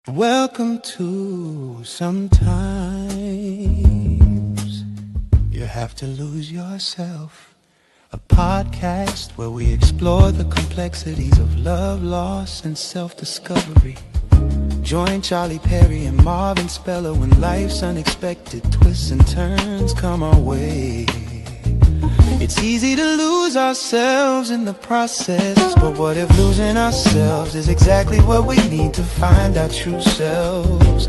Welcome to Sometimes You Have to Lose Yourself, a podcast where we explore the complexities of love, loss, and self-discovery. Join Charlie Perry and Marvin Speller when life's unexpected twists and turns come our way. It's easy to lose ourselves in the process, but what if losing ourselves is exactly what we need to find our true selves?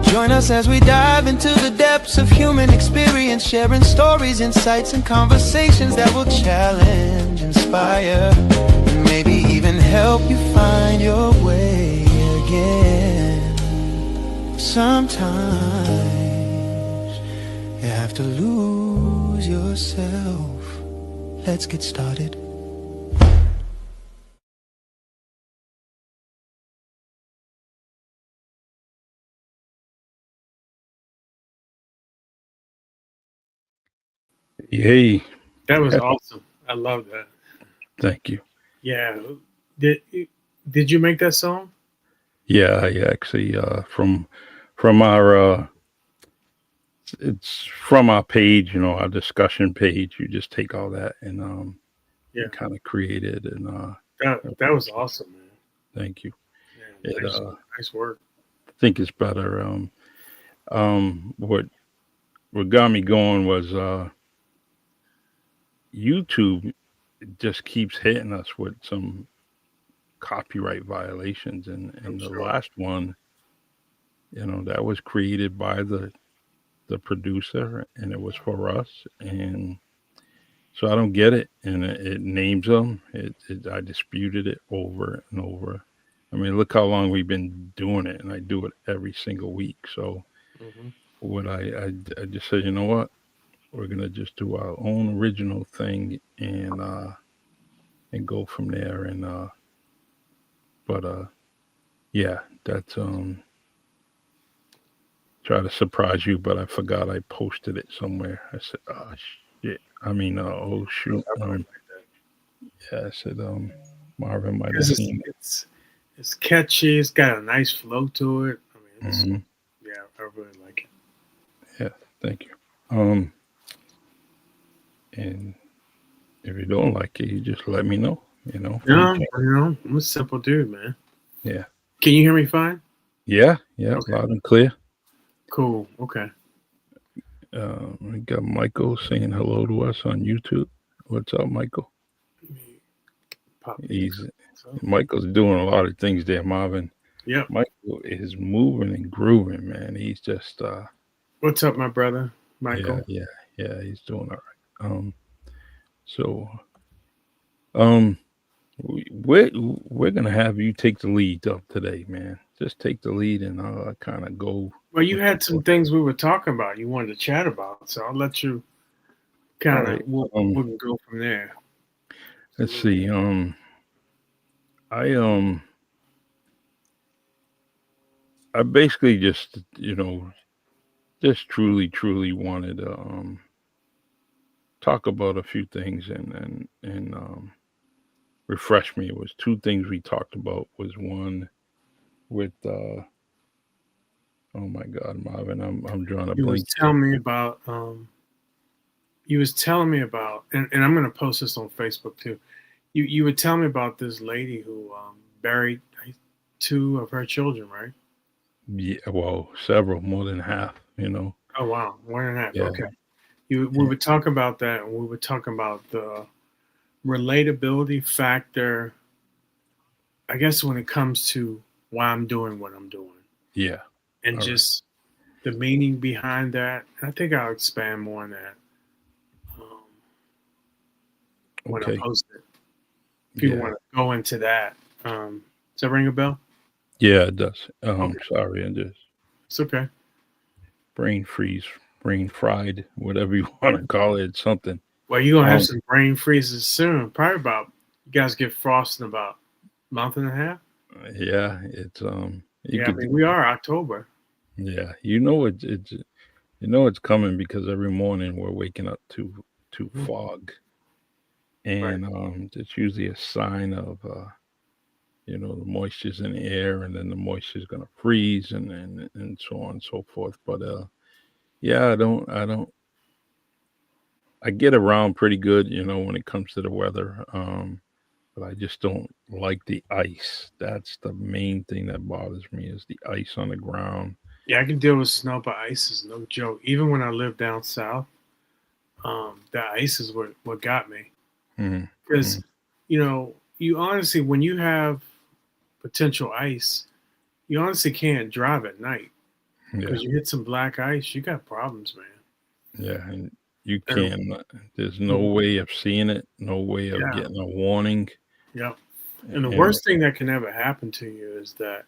Join us as we dive into the depths of human experience, sharing stories, insights, and conversations that will challenge, inspire, and maybe even help you find your way again. Sometimes you have to lose yourself. Let's get started. Hey, That was awesome. I love that. thank you. Yeah. Did did you make that song? Yeah, I actually from our it's from our page, our discussion page. You just take all that and Yeah. kind of create it That was awesome, man. thank you. Yeah. It Nice work. I think it's better. What got me going was YouTube just keeps hitting us with some copyright violations, I'm and the sure. last one, that was created by the producer, and it was for us. And so I don't get it, and it names them. I disputed it over and over. I mean, look how long we've been doing it, and I do it every single week. So Hmm. what I just said, you know what, we're gonna just do our own original thing and go from there. And but yeah, that's try to surprise you, but I forgot I posted it somewhere. I said, oh shit. I mean, oh I shoot. really like that Yeah, I said, Marvin might have because seen it's catchy. It's got a nice flow to it. I mean, it. it's yeah. I really like it. Yeah, thank you. Um, and if you don't like it, you just let me know. We No, can. I'm a simple dude, man. Yeah, Can you hear me fine? yeah, yeah, Okay. loud and clear. Cool. Okay. We got Michael saying hello to us on YouTube. What's up, Michael? Let me pop these. He's Up. Michael's doing a lot of things there, Marvin. Yep. Michael is moving and grooving, man. He's just What's up, my brother, yeah, Michael? yeah, yeah, he's doing all right. So um we're gonna have you take the lead up today, man. Just take the lead and I'll kind of go Well, you with the had some flow. things we were talking about. You wanted to chat about, so I'll let you All kind of right. we can go from there. Let's see. I I basically just just truly wanted to talk about a few things and refresh me. It was two things we talked about. Was one with oh my God, Marvin, I'm drawing a You was blank here. telling me about you was telling me about, and I'm gonna post this on Facebook too. You would tell me about this lady who buried two of her children, right? Yeah, well, several, more than half. Oh wow, 1.5. Yeah, Okay. We would talk about that, and we would talk about the relatability factor. I guess when it comes to why I'm doing what I'm doing, yeah. and All right. just the meaning behind that. I think I'll expand more on that um, when I Okay. post it. If you Yeah. want to go into that, does that ring a bell? Yeah, it does. Okay, Sorry, I just it's okay. brain freeze, brain fried, whatever you want to call it, something. Well, you're gonna have Um, some brain freezes soon. Probably about you guys get frost in about a month and a half. yeah, it's you Yeah, I could, mean we are October. yeah, it's coming because every morning we're waking up to Mhm. fog, Right. and it's usually a sign of you know, the moisture's in the air, and then the moisture's gonna freeze, and so on and so forth. But yeah, I get around pretty good, you know, when it comes to the weather. But I just don't like the ice. That's the main thing that bothers me is the ice on the ground. Yeah, I can deal with snow, but ice is no joke. Even when I lived down south, the ice is what got me. Mhm, Because, mhm. you honestly, when you have potential ice, you honestly can't drive at night Yeah, because you hit some black ice, you got problems, man. yeah, and you And, can. There's no mhm, way of seeing it, no way of yeah, getting a warning, yeah. And the and worst thing that can ever happen to you is that,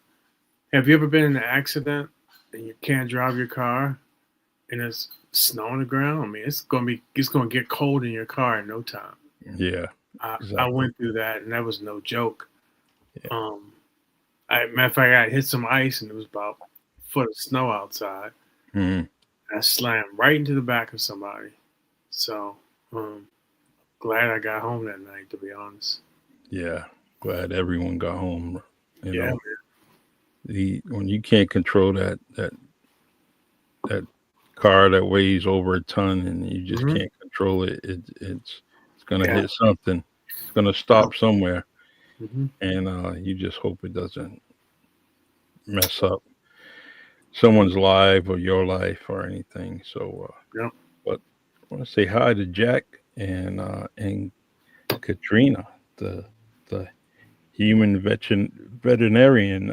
have you ever been in an accident and you can't drive your car and there's snow on the ground? I mean, it's gonna get cold in your car in no time. yeah, I exactly. went through that and that was no joke. Yeah, Um, matter of fact, I hit some ice and it was about a foot of snow outside. mhm, I slammed right into the back of somebody. So, um, glad I got home that night, to be honest. yeah. Glad everyone got home. You Yeah, know, the when you can't control that car that weighs over a ton and you just man. can't control it, it's gonna Yeah. hit something. It's gonna Yep. stop somewhere, Hmm. and you just hope it doesn't mess up someone's life or your life or anything. So, Yep. but I want to say hi to Jack and Katrina, the the human veterinarian,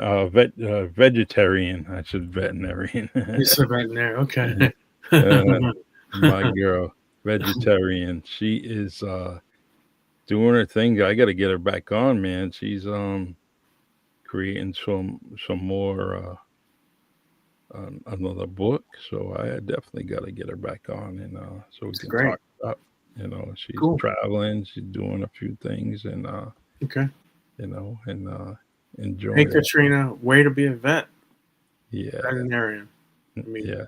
vegetarian. I said veterinarian. It's a veterinary. Okay. uh, my girl, vegetarian. She is doing her thing. I got to get her back on, man. She's creating some more another book, so I definitely got to get her back on, and so we It's can great. talk about. You know, she's Cool. traveling, she's doing a few things, and Okay. you know, and Hey, enjoying. Katrina, way to be a Yeah, veterinarian. I mean, yeah,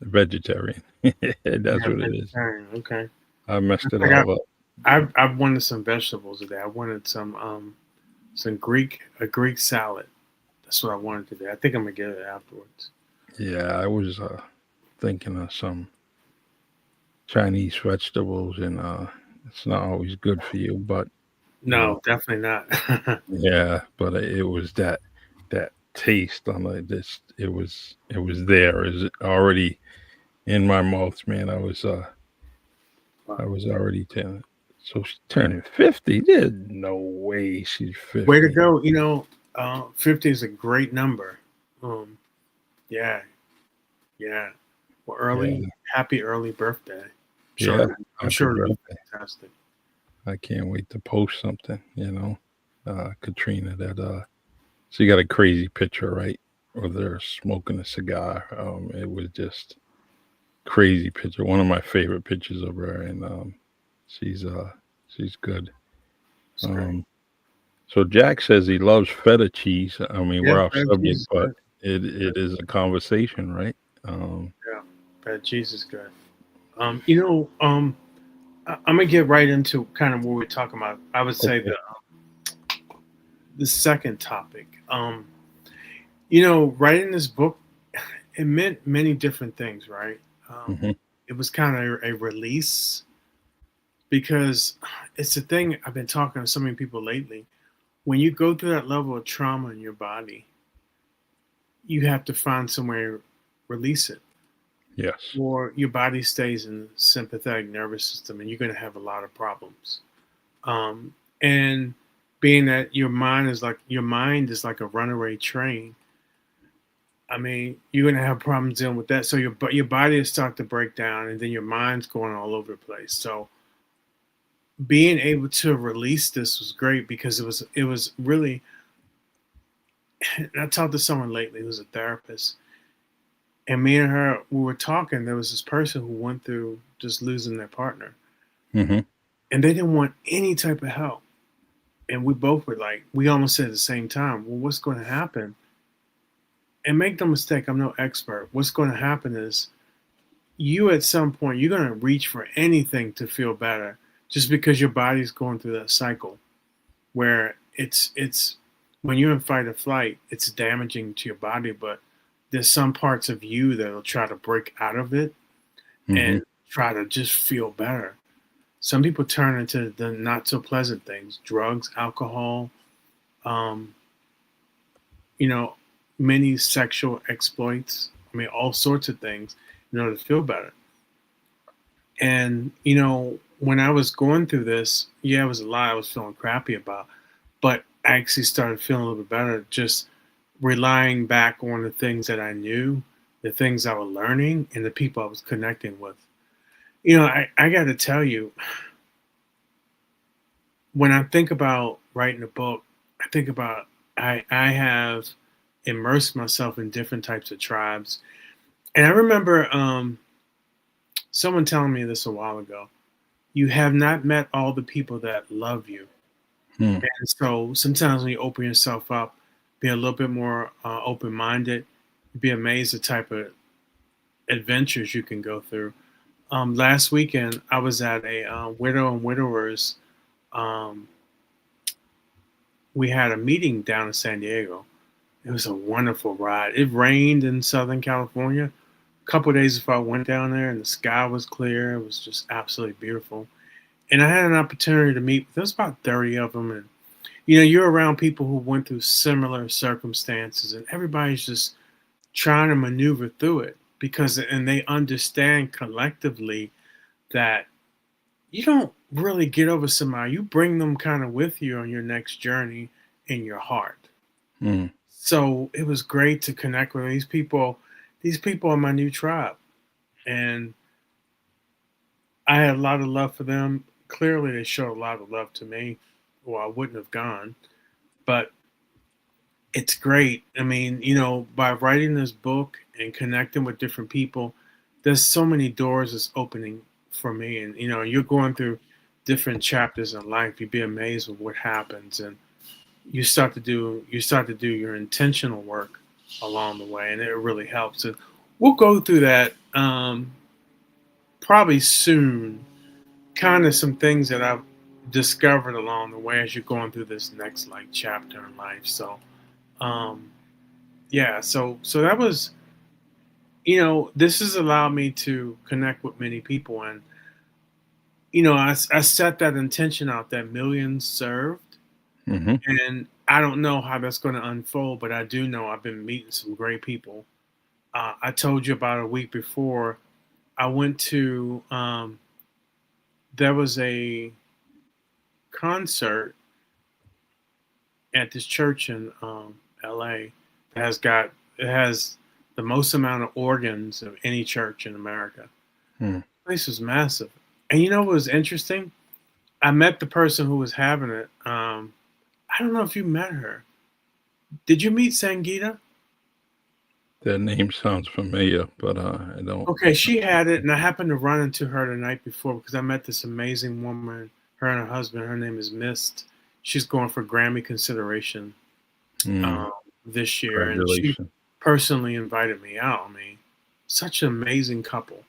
vegetarian. That's yeah, what it is. vegetarian. Okay. I messed it I got. all up. I've wanted some vegetables today. I wanted some a Greek salad. That's what I wanted today. I think I'm gonna get it afterwards. Yeah, I was thinking of some Chinese vegetables, and it's not always good for you, but you know, No, definitely not. yeah, but it was that taste on this. It was there. Is already in my mouth, man. I Wow. was already 10. So she's turning 50. There's no way she's Way to 50. go. 50 is a great number. Um, yeah, yeah. Well, Yeah, happy early birthday. yeah. I'm Happy sure it'll be birthday. fantastic. I can't wait to post something, Katrina, that she got a crazy picture, right? Or they're smoking a cigar. It was just crazy picture. One of my favorite pictures of her, and she's uh she's good. It's great. Um, so Jack says he loves feta cheese. I mean, Yeah, we're off bad cheese subject, is but good. it is a conversation, right? Um, Yeah, bad cheese is good. Um, you know, um, I'm gonna get right into kind of what we're talking about. I would say okay. the second topic. Writing this book, it meant many different things, right? Um, Hmm. it was kind of a release because it's a thing I've been talking to so many people lately. When you go through that level of trauma in your body, you have to find somewhere to release it, Yes. or your body stays in the sympathetic nervous system, and you're going to have a lot of problems. And being that your mind is like a runaway train. I mean, you're gonna have problems dealing with that. So your body is starting to break down, and then your mind's going all over the place. So being able to release this was great because it was really. And I talked to someone lately who's a therapist, and me and her we were talking. There was this person who went through just losing their partner, Hmm. and they didn't want any type of help. And we both were like, we almost said at the same time, well, what's going to happen? And make no mistake, I'm no expert. What's going to happen is you at some point you're going to reach for anything to feel better just because your body's going through that cycle where it's when you're in fight or flight, it's damaging to your body, but there's some parts of you that'll try to break out of it Hmm. and try to just feel better. Some people turn into the not so pleasant things, drugs, alcohol, um, you know, many sexual exploits. I mean, all sorts of things in order to feel better. And, when I was going through this, yeah, it was a lot I was feeling crappy about, but I actually started feeling a little bit better just relying back on the things that I knew, the things I was learning, and the people I was connecting with. I got to tell you, when I think about writing a book, I think about I have immersed myself in different types of tribes. And I remember someone telling me this a while ago. You have not met all the people that love you. Hmm. And so sometimes when you open yourself up, be a little bit more open minded, you'd be amazed the type of adventures you can go through. Last weekend, I was at a widow and widowers. Um, we had a meeting down in San Diego. It was a wonderful ride. It rained in Southern California a couple of days before I went down there, and the sky was clear. It was just absolutely beautiful. And I had an opportunity to meet. There was about 30 of them, and you're around people who went through similar circumstances, and everybody's just trying to maneuver through it and they understand collectively that you don't really get over somebody. You bring them kind of with you on your next journey in your heart. Hmm. So it was great to connect with these people. These people are my new tribe. And I had a lot of love for them. Clearly, they showed a lot of love to me, or I wouldn't have gone. But it's great. I mean, by writing this book and connecting with different people, there's so many doors that's opening for me. And, you're going through different chapters in life. You'd be amazed with what happens. And you start to do your intentional work along the way, and it really helps. And we'll go through that probably soon. Kind of some things that I've discovered along the way as you're going through this next chapter in life. So um, yeah, so that was this has allowed me to connect with many people, and I set that intention out that millions served, Hmm. and I don't know how that's going to unfold, but I do know I've been meeting some great people. I told you about a week before I went to there was a concert at this church in LA that has the most amount of organs of any church in America. Hmm. The place was massive. And you know what was interesting? I met the person who was having it. I don't know if you met her. Did you meet Sangita? That name sounds familiar, but I don't. Okay, she had it, and I happened to run into her the night before because I met this amazing woman, her and her husband. Her name is Mist. She's going for Grammy consideration Hmm. um, this year, and she Congratulations. personally invited me out. I mean, such an amazing couple.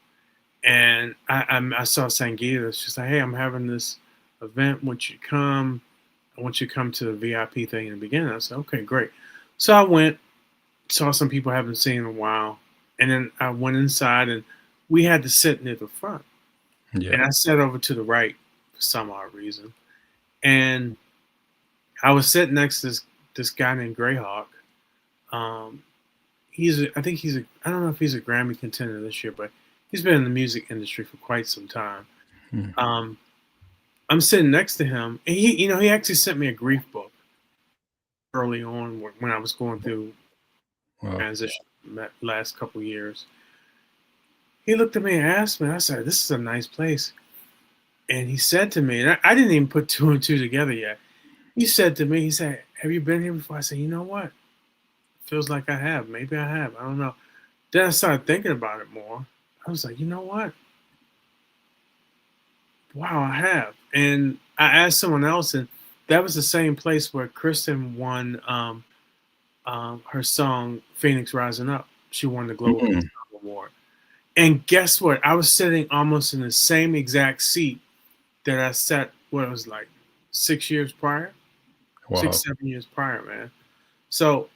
And I saw Sangita. She's like, "Hey, I'm having this event. Want you to come? I want you to come to the VIP thing in the beginning." I said, "Okay, great." So I went, saw some people I haven't seen in a while, and then I went inside, and we had to sit near the front, Yeah. and I sat over to the right for some odd reason, and I was sitting next to this guy named Greyhawk. Um, I think I don't know if he's a Grammy contender this year, but he's been in the music industry for quite some time. Hmm. Um, I'm sitting next to him, and he actually sent me a grief book early on when I was going through Wow. transition last couple years. He looked at me and asked me. I said, "This is a nice place," and he said to me, and I didn't even put two and two together yet. He said to me, he said, "Have you been here before?" I said, "You know what? Feels like I have. Maybe I have. I don't know." Then I started thinking about it more. I was like, "You know what? Wow, I have." And I asked someone else, and that was the same place where Kristen won her song "Phoenix Rising Up." She won the Global Hit Hmm. Song Award. And guess what? I was sitting almost in the same exact seat that I sat. What it was like 6 years prior, Wow. 6, 7 years prior, man. So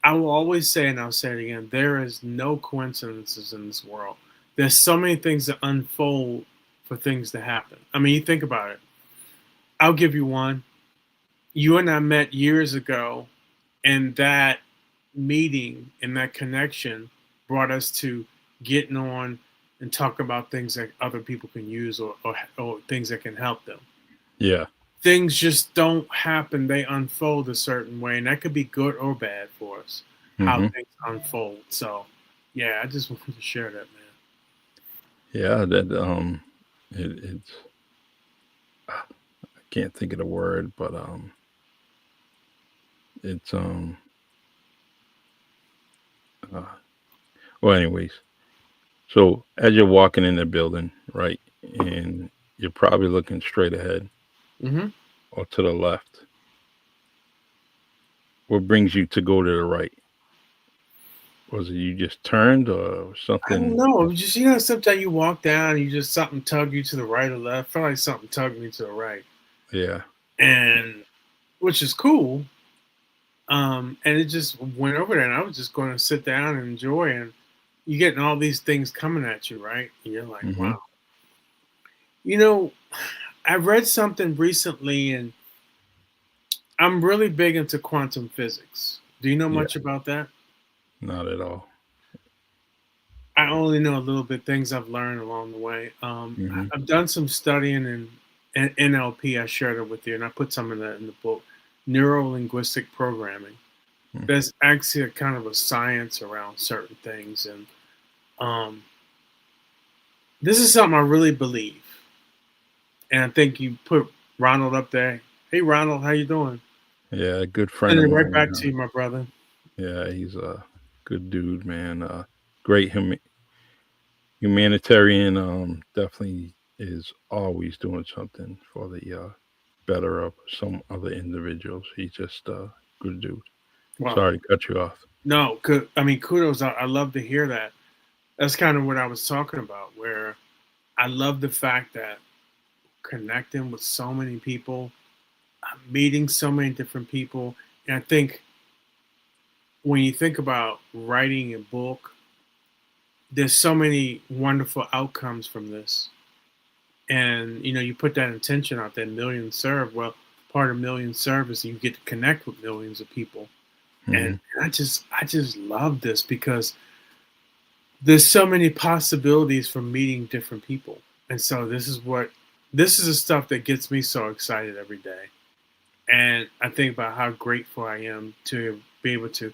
I will always say, and I'll say it again, there is no coincidences in this world. There's so many things that unfold for things to happen. I mean, you think about it. I'll give you one. You and I met years ago, and that meeting and that connection brought us to getting on and talk about things that other people can use, or things that can help them. Yeah. Things just don't happen, they unfold a certain way, and that could be good or bad for us, how Hmm. things unfold. So yeah, I just wanted to share that, man. Yeah. That it's I can't think of the word, but it's uh, well, anyways. So as you're walking in the building, right, and you're probably looking straight ahead Hmm. or to the left, what brings you to go to the right? Was it you just turned or I don't something? know, just sometimes you walk down and you just something tug you to the right or left. I felt like something tugged me to the right, Yeah. and which is cool. And it just went over there, and I was just going to sit down and enjoy. And you're getting all these things coming at you, right? And you're like, Hmm. wow. You know, I read something recently, and I'm really big into quantum physics. Do you know Yeah. much about that? Not at all. I only know a little bit, things I've learned along the way. Hmm. I've done some studying in NLP. I shared it with you, and I put some of that in the book, neuro linguistic programming. There's actually a kind of a science around certain things, and um, this is something I really believe. And I think you put Ronald up there. Hey, Ronald, how you doing? Yeah, a good friend Send of it right mine. back to you, my brother. Yeah, he's a good dude, man. Great humanitarian. Definitely is always doing something for the better of some other individuals. He's just a good dude. Well, Sorry to cut you off. no, I mean, kudos. I love to hear that. That's kind of what I was talking about, where I love the fact that connecting with so many people, meeting so many different people. And I think when you think about writing a book, there's so many wonderful outcomes from this. And you put that intention out there, million serve. Well, part of million serve is you get to connect with millions of people. And Hmm. I just love this because there's so many possibilities for meeting different people. And so this is the stuff that gets me so excited every day. And I think about how grateful I am to be able to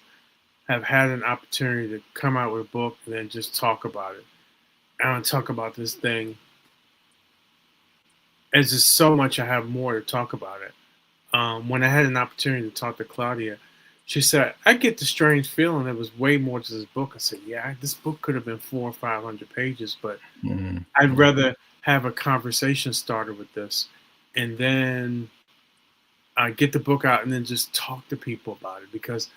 have had an opportunity to come out with a book and then just talk about it. I want to talk about this thing. There's just so much I have more to talk about it. When I had an opportunity to talk to Claudia, she said, I get the strange feeling there was way more to this book. I said, yeah, this book could have been 400 or 500 pages, but Hmm. I'd rather have a conversation starter with this and then get the book out and then just talk to people about it because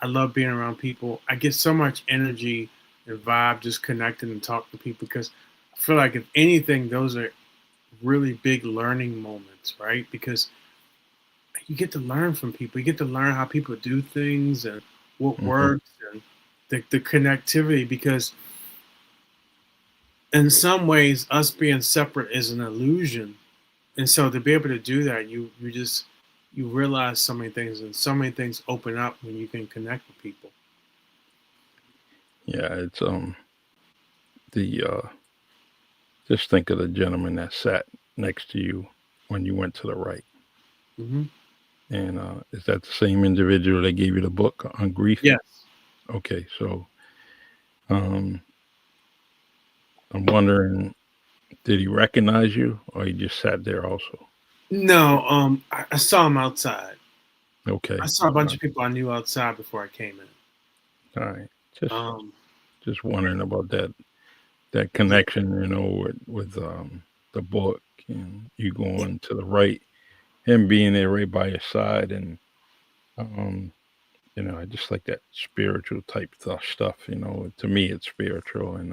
I love being around people. I get so much energy and vibe just connecting and talking to people because I feel like if anything, those are really big learning moments, right? Because you get to learn from people. You get to learn how people do things and what Hmm. works and the connectivity because in some ways us being separate is an illusion. And so to be able to do that, you realize so many things and so many things open up when you can connect with people. Yeah, it's the just think of the gentleman that sat next to you when you went to the right. Hmm. And is that the same individual that gave you the book on grief? Yes. Okay, so um, I'm wondering, did he recognize you, or he just sat there also? No, I saw him outside. I Okay, saw a all bunch right, of people I knew outside before I came in. all right. Just Um, just wondering about that yeah, connection, with the book and you going to the right, him being there right by your side, and um, I just like that spiritual type stuff. To me, it's spiritual, and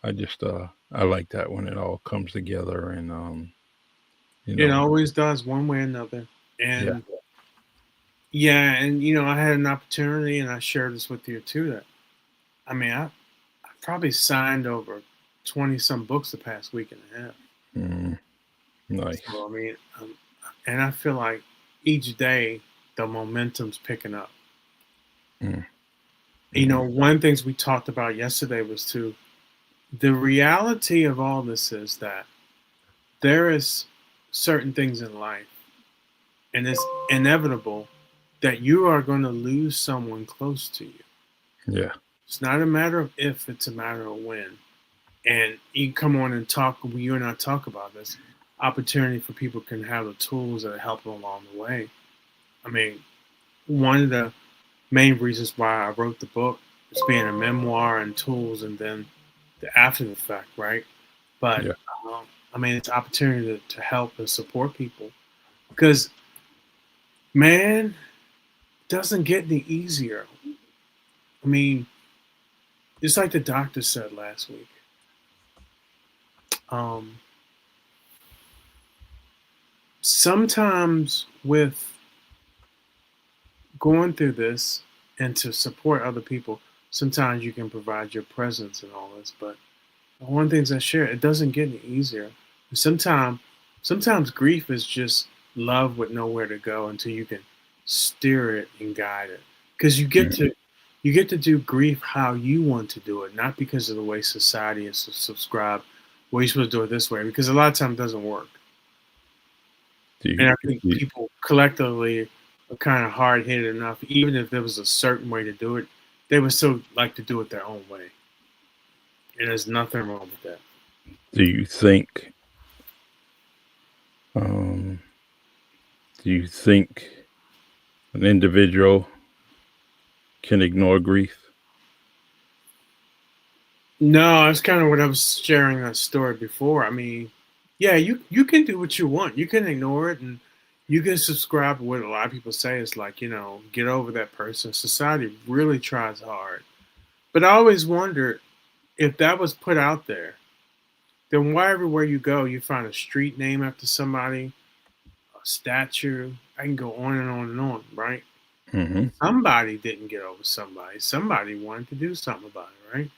I like that when it all comes together, and you it know, always does one way or another. yeah, And Yeah, and I had an opportunity, and I shared this with you too. That I probably signed over 20 some books the past week and a half. Mm, nice. So and I feel like each day the momentum's picking up. Mm, mm, One of the things we talked about yesterday was the reality of all this is that there is certain things in life, and it's inevitable that you are going to lose someone close to you. yeah. It's not a matter of if, it's a matter of when. And you come on and talk, you and I talk about this opportunity for people can have the tools that help them along the way. I mean, one of the main reasons why I wrote the book is being a memoir and tools, and then the after the effect, right? But Yeah. it's opportunity to help and support people because, man, it doesn't get any easier. I mean, just like the doctor said last week, um, sometimes with going through this and to support other people, sometimes you can provide your presence and all this. But one of the things I share, it doesn't get any easier. Sometimes, sometimes grief is just love with nowhere to go until you can steer it and guide it. Because Mm. you get to do grief how you want to do it, not because of the way society is subscribed. Well, you're supposed to do it this way, because a lot of times it doesn't work. Do And you, I think do people collectively are kind of hard headed enough, even if there was a certain way to do it, they would still like to do it their own way. And there's nothing wrong with that. do you think um, do you think an individual can ignore grief? No, that's kind of what I was sharing that story before. Yeah, you can do what you want. You can ignore it, and you can subscribe to what a lot of people say is like, get over that person. Society really tries hard. But I always wondered if that was put out there, then why everywhere you go, you find a street name after somebody, a statue. I can go on and on and on, right? Hmm. Somebody didn't get over somebody. Somebody wanted to do something about it, right?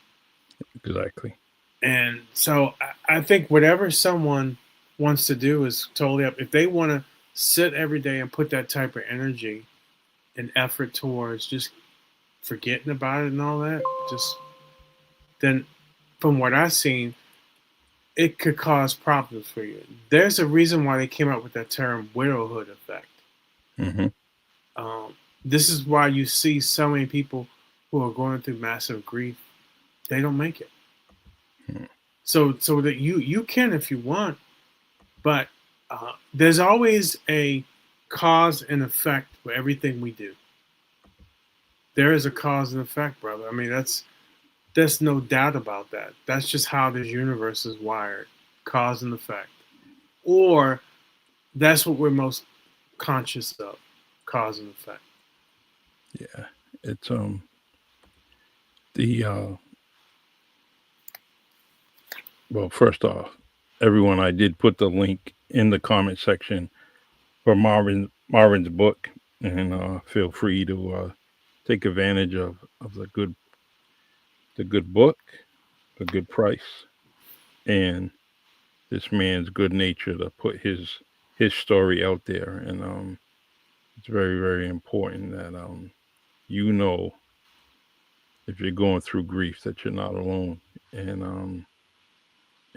Exactly. And so I think whatever someone wants to do is totally up. If they want to sit every day and put that type of energy and effort towards just forgetting about it and all that, just then from what I've seen, it could cause problems for you. There's a reason why they came up with that term widowhood effect. Hmm. Um, this is why you see so many people who are going through massive grief, they don't make it. So that you can if you want, but there's always a cause and effect for everything we do. There is a cause and effect, brother. There's no doubt about that. That's just how this universe is wired, cause and effect. Or that's what we're most conscious of, cause and effect. Yeah. It's the well, first off, everyone, I did put the link in the comment section for Marvin's book, and feel free to take advantage of the good book, the good price, and this man's good nature to put his story out there. And it's very, very important that you know, if you're going through grief, that you're not alone. And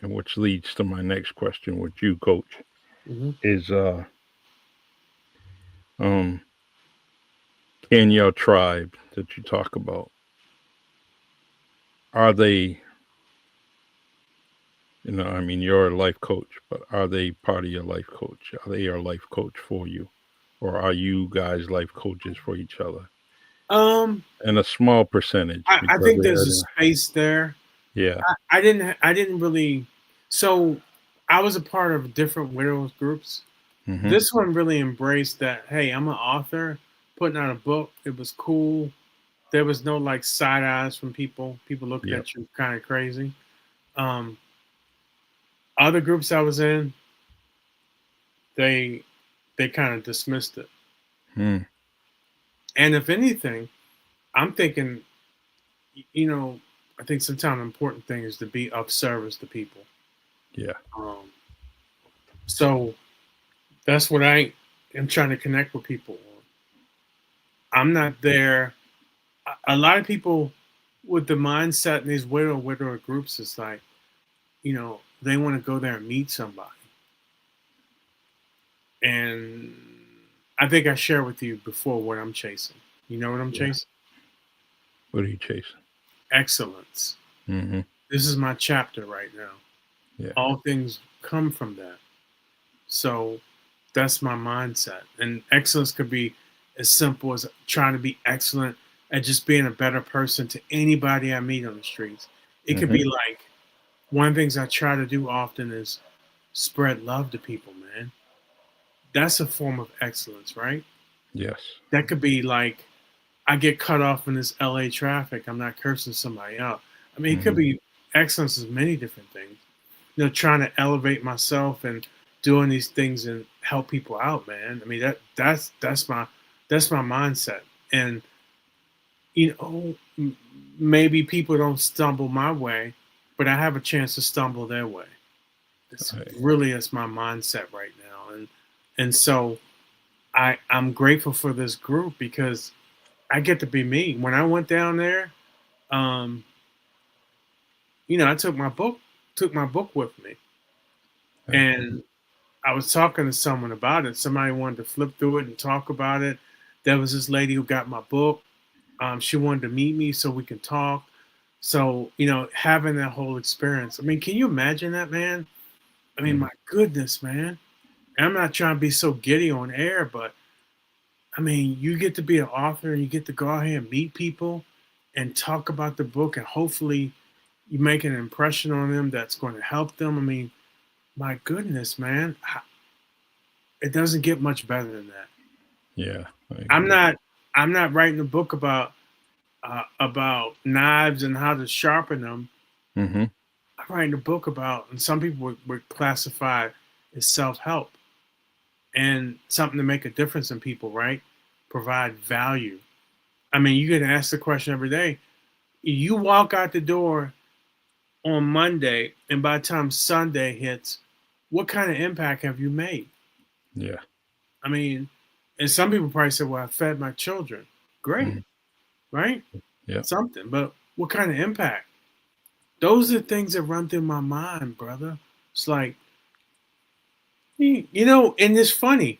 and which leads to my next question with you, Coach, Hmm. is um can your tribe that you talk about, are they, I mean, you're a life coach, but are they part of your life coach? Are they your life coach for you? Or are you guys life coaches for each other? Um, And a small percentage I because think there's a space there. yeah. I didn't really. So I was a part of different widows groups. Hmm. This one really embraced that. Hey, I'm an author, putting out a book. It was cool. There was no like side eyes from people looking Yep. at you kind of crazy. Um, Other groups I was in, they they kind of dismissed it. Mm. And if anything, I'm thinking, you know, I think sometimes an important thing is to be of service to people. Yeah. Um, so that's what I am trying to connect with people on. I'm not there. A lot of people with the mindset in these widower groups is like, they want to go there and meet somebody. And I think I shared with you before what I'm chasing. You know what I'm Yeah. chasing? What are you chasing? Excellence. Mm-hmm. This is my chapter right now. Yeah. All things come from that. So that's my mindset. And excellence could be as simple as trying to be excellent at just being a better person to anybody I meet on the streets. It could Mm-hmm. be like one of the things I try to do often is spread love to people, man. That's a form of excellence, right? Yes. That could be like I get cut off in this LA traffic. I'm not cursing somebody out. I mean, it could Mm-hmm. be excellence is many different things. Trying to elevate myself and doing these things and help people out, man. I mean, that's my mindset. And maybe people don't stumble my way, but I have a chance to stumble their way. It's Right. really that's my mindset right now, and so I'm grateful for this group because I get to be me. When I went down there, um, I took my book with me, Right. and I was talking to someone about it. Somebody wanted to flip through it and talk about it. There was this lady who got my book. She wanted to meet me so we can talk. So, having that whole experience. I mean, can you imagine that, man? I mean, Mm-hmm. my goodness, man. And I'm not trying to be so giddy on air, but I mean, you get to be an author and you get to go out here and meet people and talk about the book, and hopefully you make an impression on them that's going to help them. I mean, my goodness, man. It doesn't get much better than that. Yeah. I I'm agree. not I'm not writing a book about knives and how to sharpen them. Mm-hmm. I'm writing a book about, and some people would classify it as self-help and something to make a difference in people, right? Provide value. I mean, you get asked the question every day. You walk out the door on Monday, and by the time Sunday hits, what kind of impact have you made? Yeah. I mean, and some people probably say, well, I fed my children. Mm-hmm. Great, right? Yeah. Something. But what kind of impact? Those are things that run through my mind, brother. It's like, and it's funny.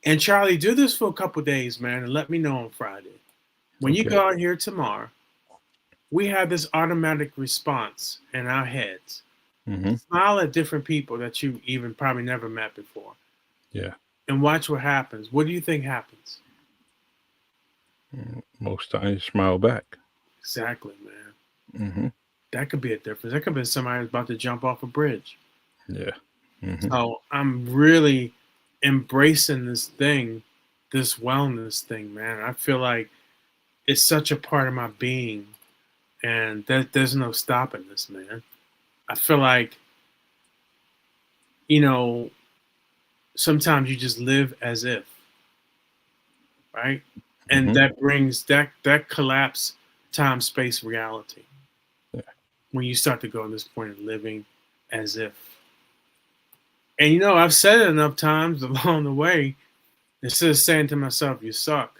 And Charlie, do this for a couple days, man, and let me know on Friday. When you Okay. go out here tomorrow, we have this automatic response in our heads. Mm-hmm. Smile at different people that you even probably never met before Yeah. and watch what happens. What do you think happens? Most times, smile back. Exactly, man. Mm-hmm. That could be a difference. That could be somebody who's about to jump off a bridge. Yeah. Mm-hmm. So I'm really embracing this thing, this wellness thing, man. I feel like it's such a part of my being, and there's no stopping this, man. I feel like, you know, sometimes you just live as if, right? And Mm-hmm. that brings that collapse time space reality Yeah. when you start to go to this point of living as if. And I've said it enough times along the way, instead of saying to myself, you suck,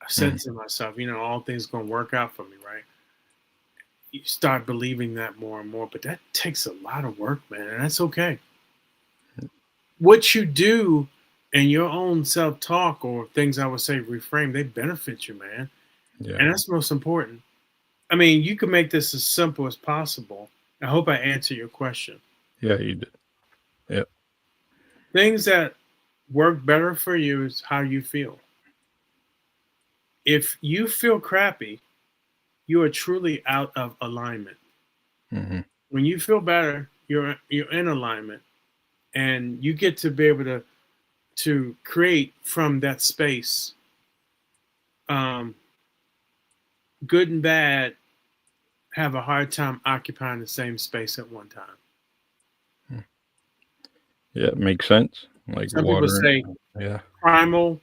I Mm-hmm. said to myself, all things gonna work out for me, right? You start believing that more and more, but that takes a lot of work, man, and that's okay. What you do in your own self-talk, or things I would say reframe, they benefit you, man. Yeah. And that's most important. I mean, you can make this as simple as possible. I hope I answer your question. Yeah. You did. Yeah. Things that work better for you is how you feel. If you feel crappy, you are truly out of alignment. Mm-hmm. When you feel better, you're in alignment, and you get to be able to create from that space. Um, Good and bad have a hard time occupying the same space at one time. Yeah. It makes sense. Like Some people water. say Yeah. primal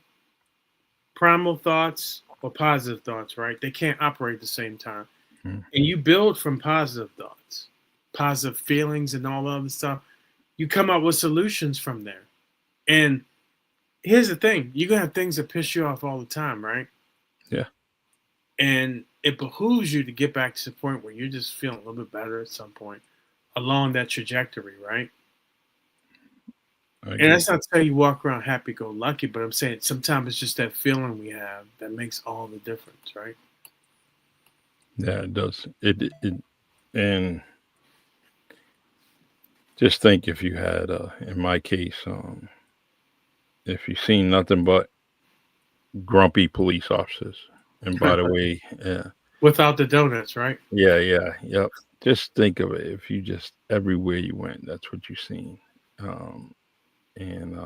primal thoughts or positive thoughts, right? They can't operate at the same time. Mm. And you build from positive thoughts, positive feelings, and all other stuff. You come up with solutions from there. And here's the thing: you're gonna have things that piss you off all the time, right? Yeah. And it behooves you to get back to the point where you're just feeling a little bit better at some point along that trajectory, right? I And agree. that's not to say you walk around happy go lucky, but I'm saying sometimes it's just that feeling we have that makes all the difference, right? Yeah, it does. And just think if you had, in my case, if you've seen nothing but grumpy police officers, and by the way, Without the donuts, right? yep. Just think of it. If you just everywhere you went, that's what you seen, um, and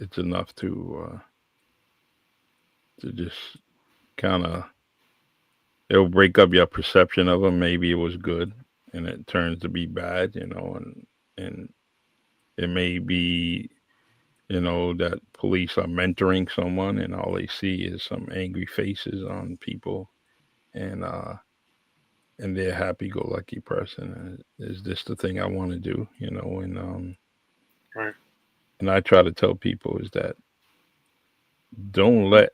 it's enough to just kind of it'll break up your perception of them. Maybe it was good, and it turns to be bad, and it may be that police are mentoring someone, and all they see is some angry faces on people, and they're happy-go-lucky person. Is this the thing I want to do? Right. And I try to tell people is that don't let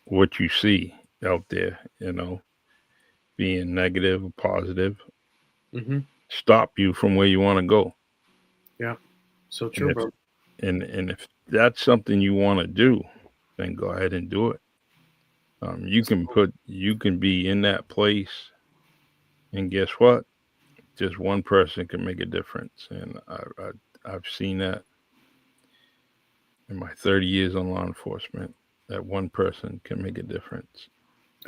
what you see out there, being negative or positive, Mm-hmm. stop you from where you want to go. Yeah. So And true, if bro. if that's something you want to do, then go ahead and do it. You can be in that place, and guess what? Just one person can make a difference, and I've seen that in my 30 years on law enforcement. That one person can make a difference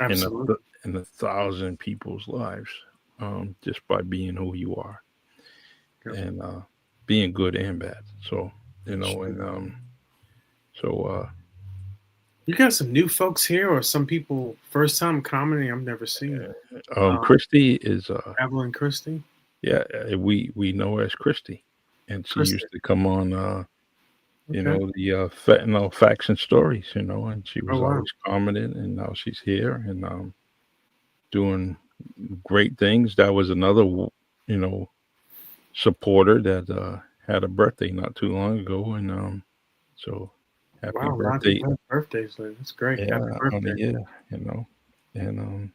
in Absolutely. in 1,000 people's lives, just by being who you are, Yep. and being good and bad. So and so You got some new folks here, or some people first time commenting I've never seen. Christy is Evelyn Christie. yeah, we know her as Christy, and she Christie. used to come on Okay. the fentanyl facts and stories, and she Oh was wow. always commenting, and now she's here and doing great things. That was another supporter that had a birthday not too long ago, and so happy Wow, a lot of people birthday. have birthdays. That's great. Happy Yeah, on the birthday. year, and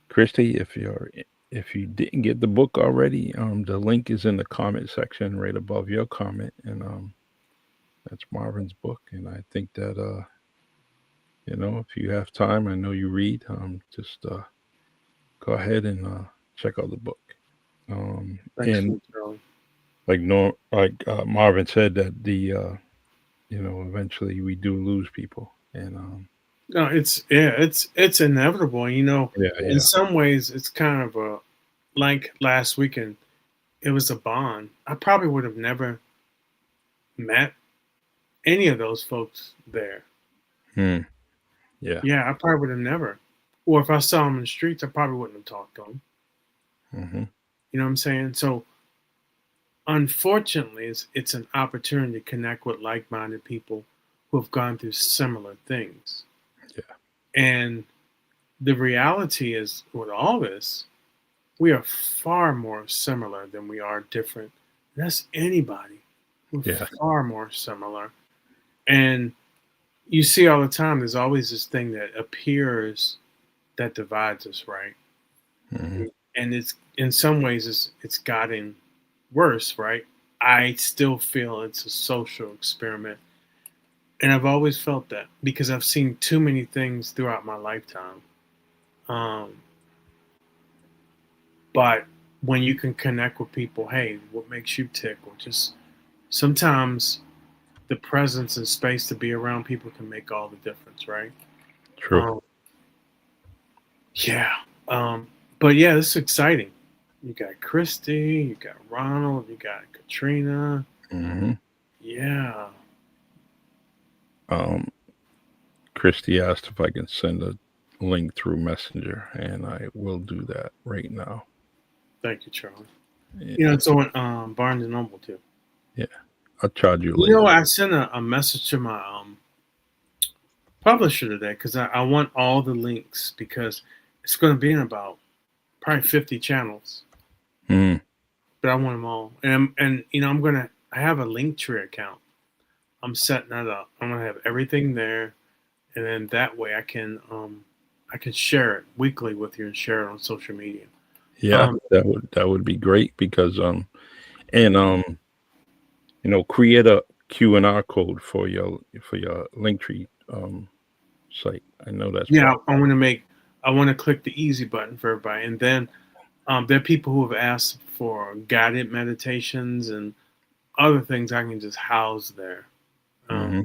Christy, if you didn't get the book already, the link is in the comment section right above your comment, and that's Marvin's book. And I think that if you have time, I know you read, just go ahead and check out the book. Thanks for And the Charlie. Marvin said that eventually we do lose people, and No, it's inevitable. yeah, In yeah, some ways, it's kind of a like last weekend. It was a bond. I probably would have never met any of those folks there. hmm, yeah, Yeah, I probably would have never. Or if I saw them in the streets, I probably wouldn't have talked to them. hmm, You know what I'm saying? So, unfortunately, it's an opportunity to connect with like-minded people who have gone through similar things. yeah, And the reality is, with all this, we are far more similar than we are different. That's anybody. We're yeah, far more similar. And you see all the time, there's always this thing that appears that divides us, right? hmm, And it's in some ways it's gotten worse, right? I still feel it's a social experiment. And I've always felt that because I've seen too many things throughout my lifetime. Um, but when you can connect with people, hey, what makes you tick? Or just sometimes the presence and space to be around people can make all the difference, right? true. Um, yeah. Um, but yeah, this is exciting. You got Christy, you got Ronald, you got Katrina. Hmm. Yeah. Um, Christy asked if I can send a link through Messenger, and I will do that right now. Thank you, Charlie. Yeah, It's on Barnes and Noble too. yeah. I'll charge you later. I sent a message to my publisher today because I want all the links because it's going to be in about probably 50 channels, Mm. but I want them all. And I have a Linktree account. I'm setting that up. I'm gonna have everything there, and then that way I can share it weekly with you and share it on social media. Yeah, Um, that would be great because and create a Q&R code for your Linktree site. I know that's yeah, possible. I want to click the easy button for everybody, and then there are people who have asked for guided meditations and other things I can just house there. Hmm.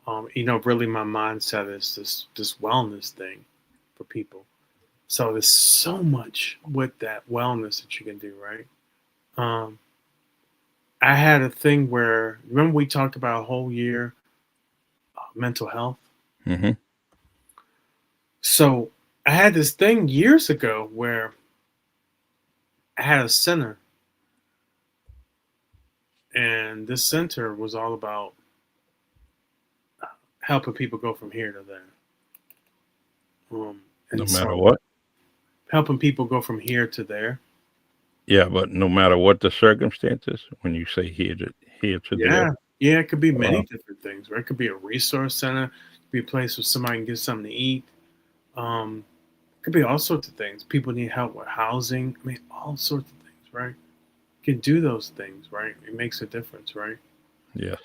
Um, really, my mindset is this wellness thing for people. So there's so much with that wellness that you can do, right? Um, I had a thing where remember we talked about a whole year mental health. Hmm. So I had this thing years ago where I had a center, and this center was all about helping people go from here to there. No And matter so what. helping people go from here to there. Yeah, but no matter what the circumstances, when you say here to there, Yeah, yeah, it could be many uh, different things, right? It could be a resource center, it could be a place where somebody can get something to eat. Um, Could be all sorts of things. People need help with housing. I mean, all sorts of things, right? You can do those things, right? It makes a difference, right? yes,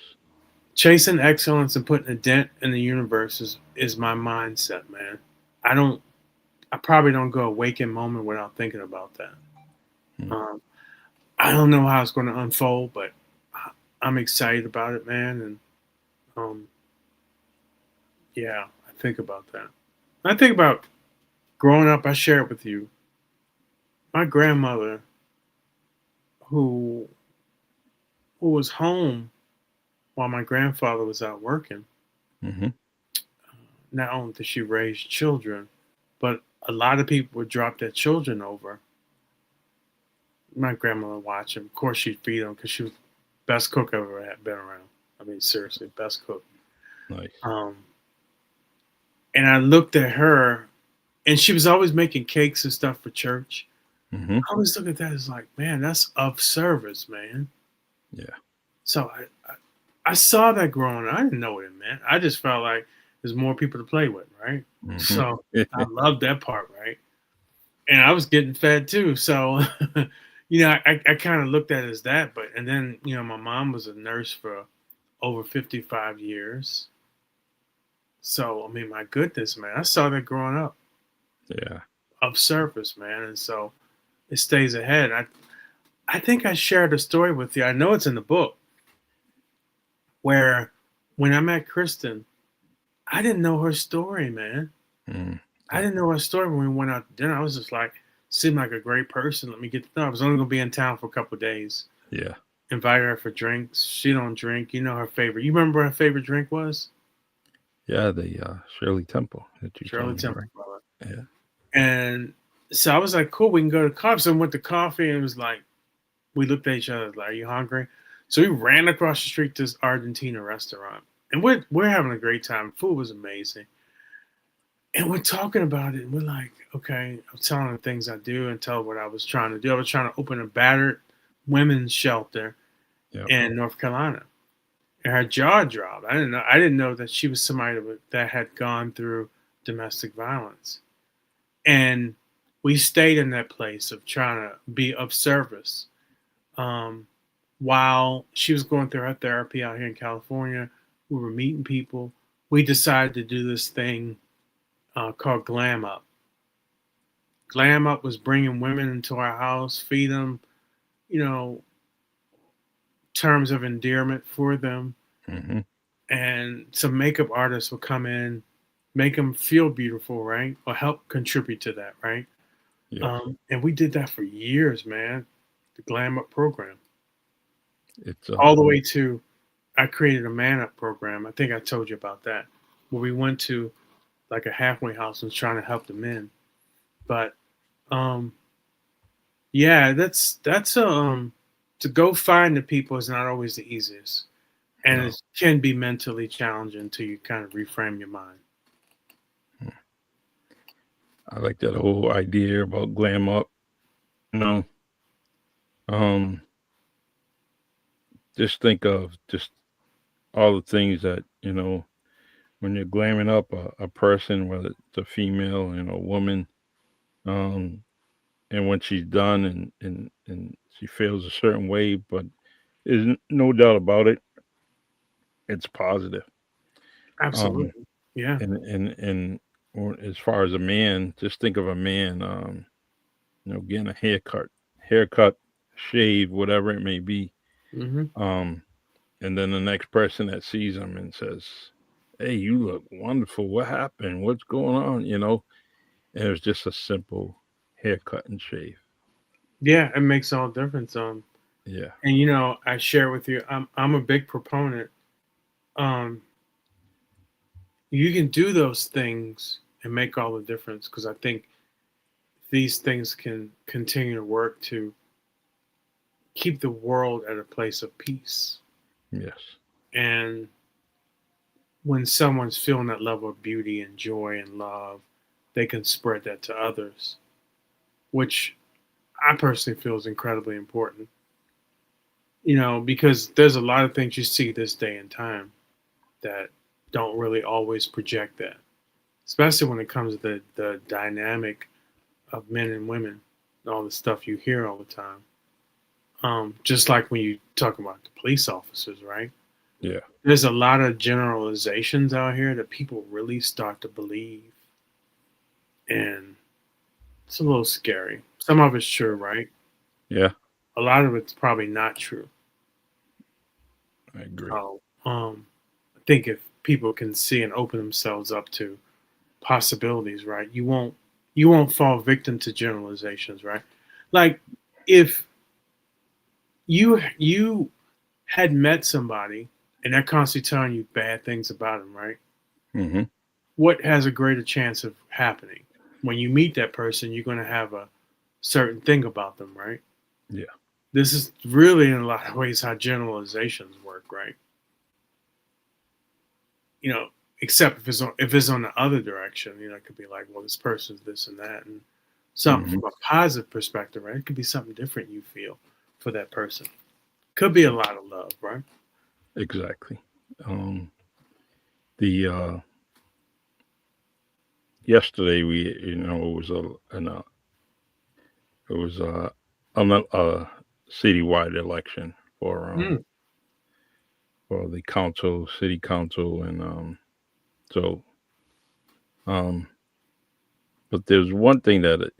Chasing excellence and putting a dent in the universe is my mindset, man. I don't. I probably don't go a waking moment without thinking about that. mm, Um, I don't know how it's going to unfold, but I'm excited about it, man. And um, yeah, I think about that. I think about growing up. I share it with you. My grandmother, who who was home while my grandfather was out working, hmm, not only did she raise children, but a lot of people would drop their children over. My grandmother would watch them. Of course, she'd feed them because she was the best cook I've ever had been around. I mean, seriously, best cook. nice. Um, and I looked at her, and she was always making cakes and stuff for church. Hmm. I always look at that as like, man, that's of service, man. Yeah. So I saw that growing up. I didn't know what it meant. I just felt like there's more people to play with, right? Hmm. So I love that part, right? And I was getting fed too. So, I kind of looked at it as that. But, and then, my mom was a nurse for over 55 years. So, I mean, my goodness, man, I saw that growing up Yeah. of service, man. And so it stays ahead. I think I shared a story with you. I know it's in the book where when I met Kristen, I didn't know her story, man. Mm, I didn't know her story when we went out to dinner. I was just like, seemed like a great person. Let me get to know. I was only gonna be in town for a couple of days. yeah. Invited her for drinks. She don't drink. You know her favorite. You remember her favorite drink was? Yeah. The Shirley Temple that you Shirley told me, Temple, right? brother. Yeah. And so I was like, cool, we can go to coffee. So we went to coffee and it was like, we looked at each other like, are you hungry? So we ran across the street to this Argentina restaurant. And we're having a great time. Food was amazing. And we're talking about it, and we're like, okay, I'm telling her the things I do and tell her what I was trying to do. I was trying to open a battered women's shelter Yeah. in North Carolina. And her jaw dropped. I didn't know that she was somebody that had gone through domestic violence. And we stayed in that place of trying to be of service. Um, while she was going through her therapy out here in California, we were meeting people. We decided to do this thing called Glam Up. Glam Up was bringing women into our house, feed them, you know, terms of endearment for them. Hmm. And some makeup artists would come in, make them feel beautiful, right? Or help contribute to that, right? Yes. And we did that for years, man. The Glam Up program. It's All the way to, I created a Man Up program. I think I told you about that, where we went to like a halfway house and was trying to help the men. But um, yeah, that's to go find the people is not always the easiest, and no. it can be mentally challenging until you kind of reframe your mind. I like that whole idea about glam up. You know, um, just think of just all the things that when you're glamming up a person, whether it's a female, a woman, um, and when she's done and she feels a certain way, but there's no doubt about it, it's positive. Um, Absolutely. Yeah. and or as far as a man, just think of a man, getting a haircut, shave, whatever it may be. Hmm. Um, and then the next person that sees him and says, "Hey, you look wonderful. What happened? What's going on?" And it was just a simple haircut and shave. Yeah, it makes all the difference. Yeah. And I share with you, I'm a big proponent. Um, you can do those things and make all the difference because I think these things can continue to work to keep the world at a place of peace. Yes. And when someone's feeling that level of beauty and joy and love, they can spread that to others, which I personally feel is incredibly important. Because there's a lot of things you see this day and time that don't really always project that, especially when it comes to the dynamic of men and women, all the stuff you hear all the time. Just like when you talk about the police officers, right? Yeah. There's a lot of generalizations out here that people really start to believe, and it's a little scary. Some of it's true, right? Yeah. A lot of it's probably not true. I agree. So, I think if people can see and open themselves up to possibilities, right, you won't fall victim to generalizations, right? Like if you had met somebody and they're constantly telling you bad things about them, right? Hmm. What has a greater chance of happening? When you meet that person, you're going to have a certain thing about them, right? Yeah. This is really, in a lot of ways, how generalizations work, right? You know, except if it's on the other direction, it could be like, well, this person's this and that, and something Hmm. from a positive perspective, right? It could be something different you feel for that person. Could be a lot of love, right? Exactly. Um, the yesterday we it was it was a citywide election Mm, for the city council, and so um, but there's one thing that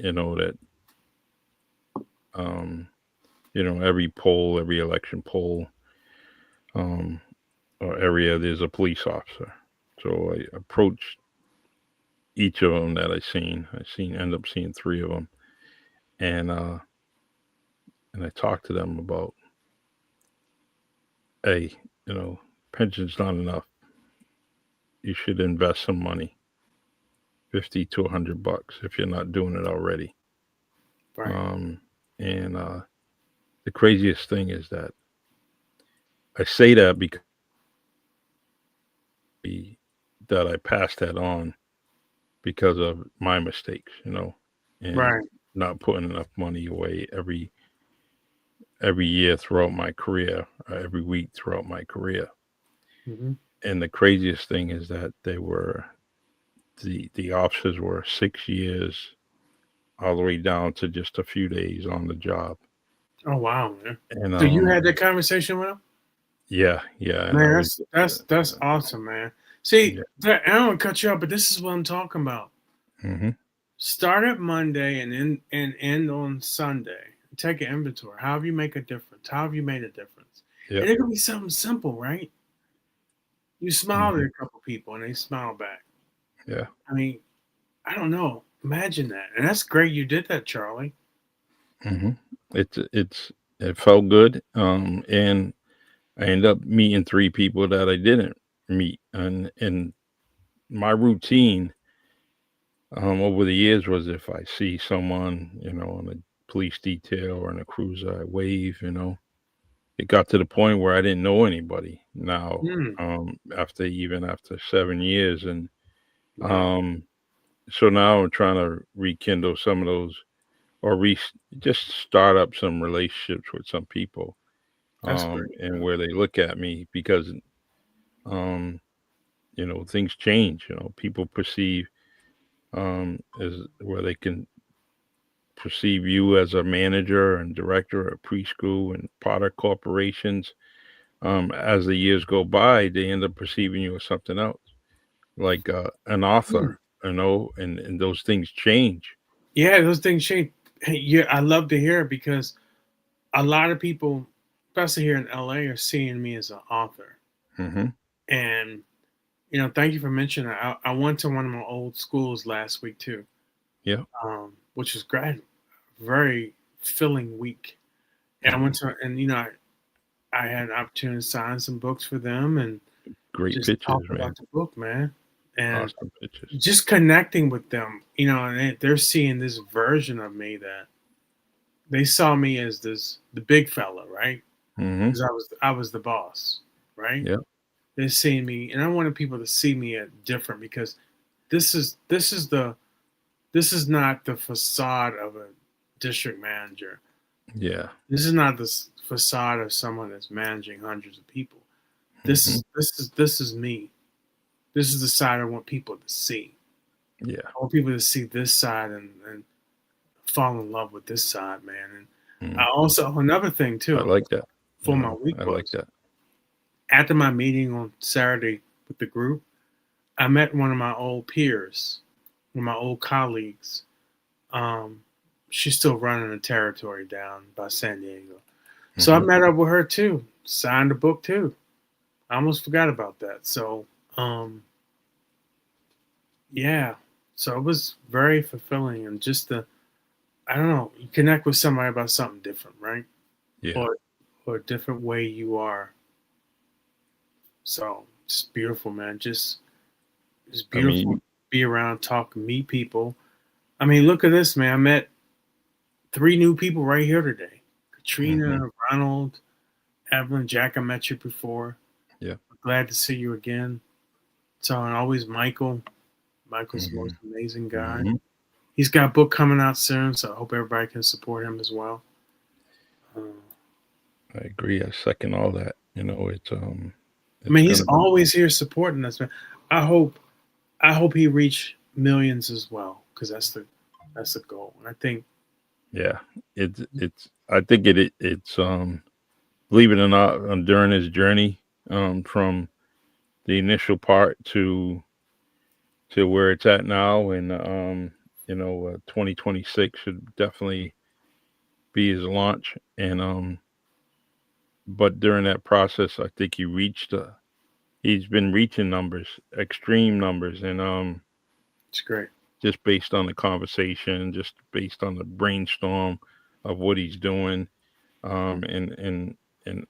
um, every election poll, um, or area, there's a police officer. So I approached each of them that end up seeing three of them, and I talked to them about, hey, you know, pension's not enough. You should invest some money, 50 to $100, if you're not doing it already. right. Um, and the craziest thing is that I say that because that I passed that on because of my mistakes, and Right. not putting enough money away every year throughout my career, every week throughout my career. Hmm. And the craziest thing is that the officers were 6 years all the way down to just a few days on the job. Oh wow, man. And So you had that conversation with him? yeah, yeah, and I Man, was that's awesome, man. See, yeah. I don't want to cut you off, but this is what I'm talking about. Hmm. Start at Monday and end on Sunday. Take an inventory. How have you make a difference? How have you made a difference? Yeah. And it could be something simple, right? You smiled Hmm. at a couple people and they smiled back. Yeah. I mean, I don't know. Imagine that. And that's great you did that, Charlie. Hmm. It felt good. And I ended up meeting three people that I didn't meet, and my routine over the years was, if I see someone, on a police detail or in a cruiser, I wave. It got to the point where I didn't know anybody now, Hmm. after 7 years, and Wow. um, so now I'm trying to rekindle some of those, or just start up some relationships with some people, That's great. and where they look at me because, um, things change. People perceive, as where they can perceive you as a manager and director at preschool and Potter corporations. As the years go by, they end up perceiving you as something else, like an Mm. author, and those things change. Yeah, those things change. Hey, yeah, I love to hear it because a lot of people, especially here in LA, are seeing me as an author. Hmm. And thank you for mentioning that. I went to one of my old schools last week too, Yeah. which was great, very filling week. And I went Hmm. to, and I had an opportunity to sign some books for them and Great just talk pictures, about man. the book, man, and Awesome pictures. just connecting with them. And they're seeing this version of me that they saw me as the big fella, right? Hmm. Because I was the boss, right? Yeah. They're seeing me, and I wanted people to see me as different because this is not the facade of a district manager. Yeah. This is not the facade of someone that's managing hundreds of people. This Hmm. is this is me. This is the side I want people to see. Yeah. I want people to see this side and fall in love with this side, man. And I Mm. also another thing I too like that. for my week I like was that. after my meeting on Saturday with the group, I met one of my old peers, one of my old colleagues. Um, she's still running a territory down by San Diego. So I Hmm. met up with her too, signed a book too. I almost forgot about that. So, um, yeah. So it was very fulfilling and just I don't know, you connect with somebody about something different, right? Yeah. Or a different way you are. So it's beautiful, man. Just it's I beautiful to mean, be around, talk, meet people. I mean, look at this, man. I met three new people right here today. hmm, Katrina, Ronald, Evelyn, Jack. I met you before. yeah. Glad to see you again. So and always Michael. Michael's the Hmm. most amazing guy. Hmm. He's got a book coming out soon, so I hope everybody can support him as well. Uh, I agree. I second all that. I It's mean, he's gonna be. always here supporting us, man. I hope I hope he reach millions as well, because that's the goal. And I think, Yeah. It's. I think it's. Believe it or not, during his journey, from the initial part to where it's at now, and 2026 should definitely be his launch. And but during that process, I think he's been reaching numbers, extreme numbers, and it's great. just based on the conversation, just based on the brainstorm of what he's doing, um, and and and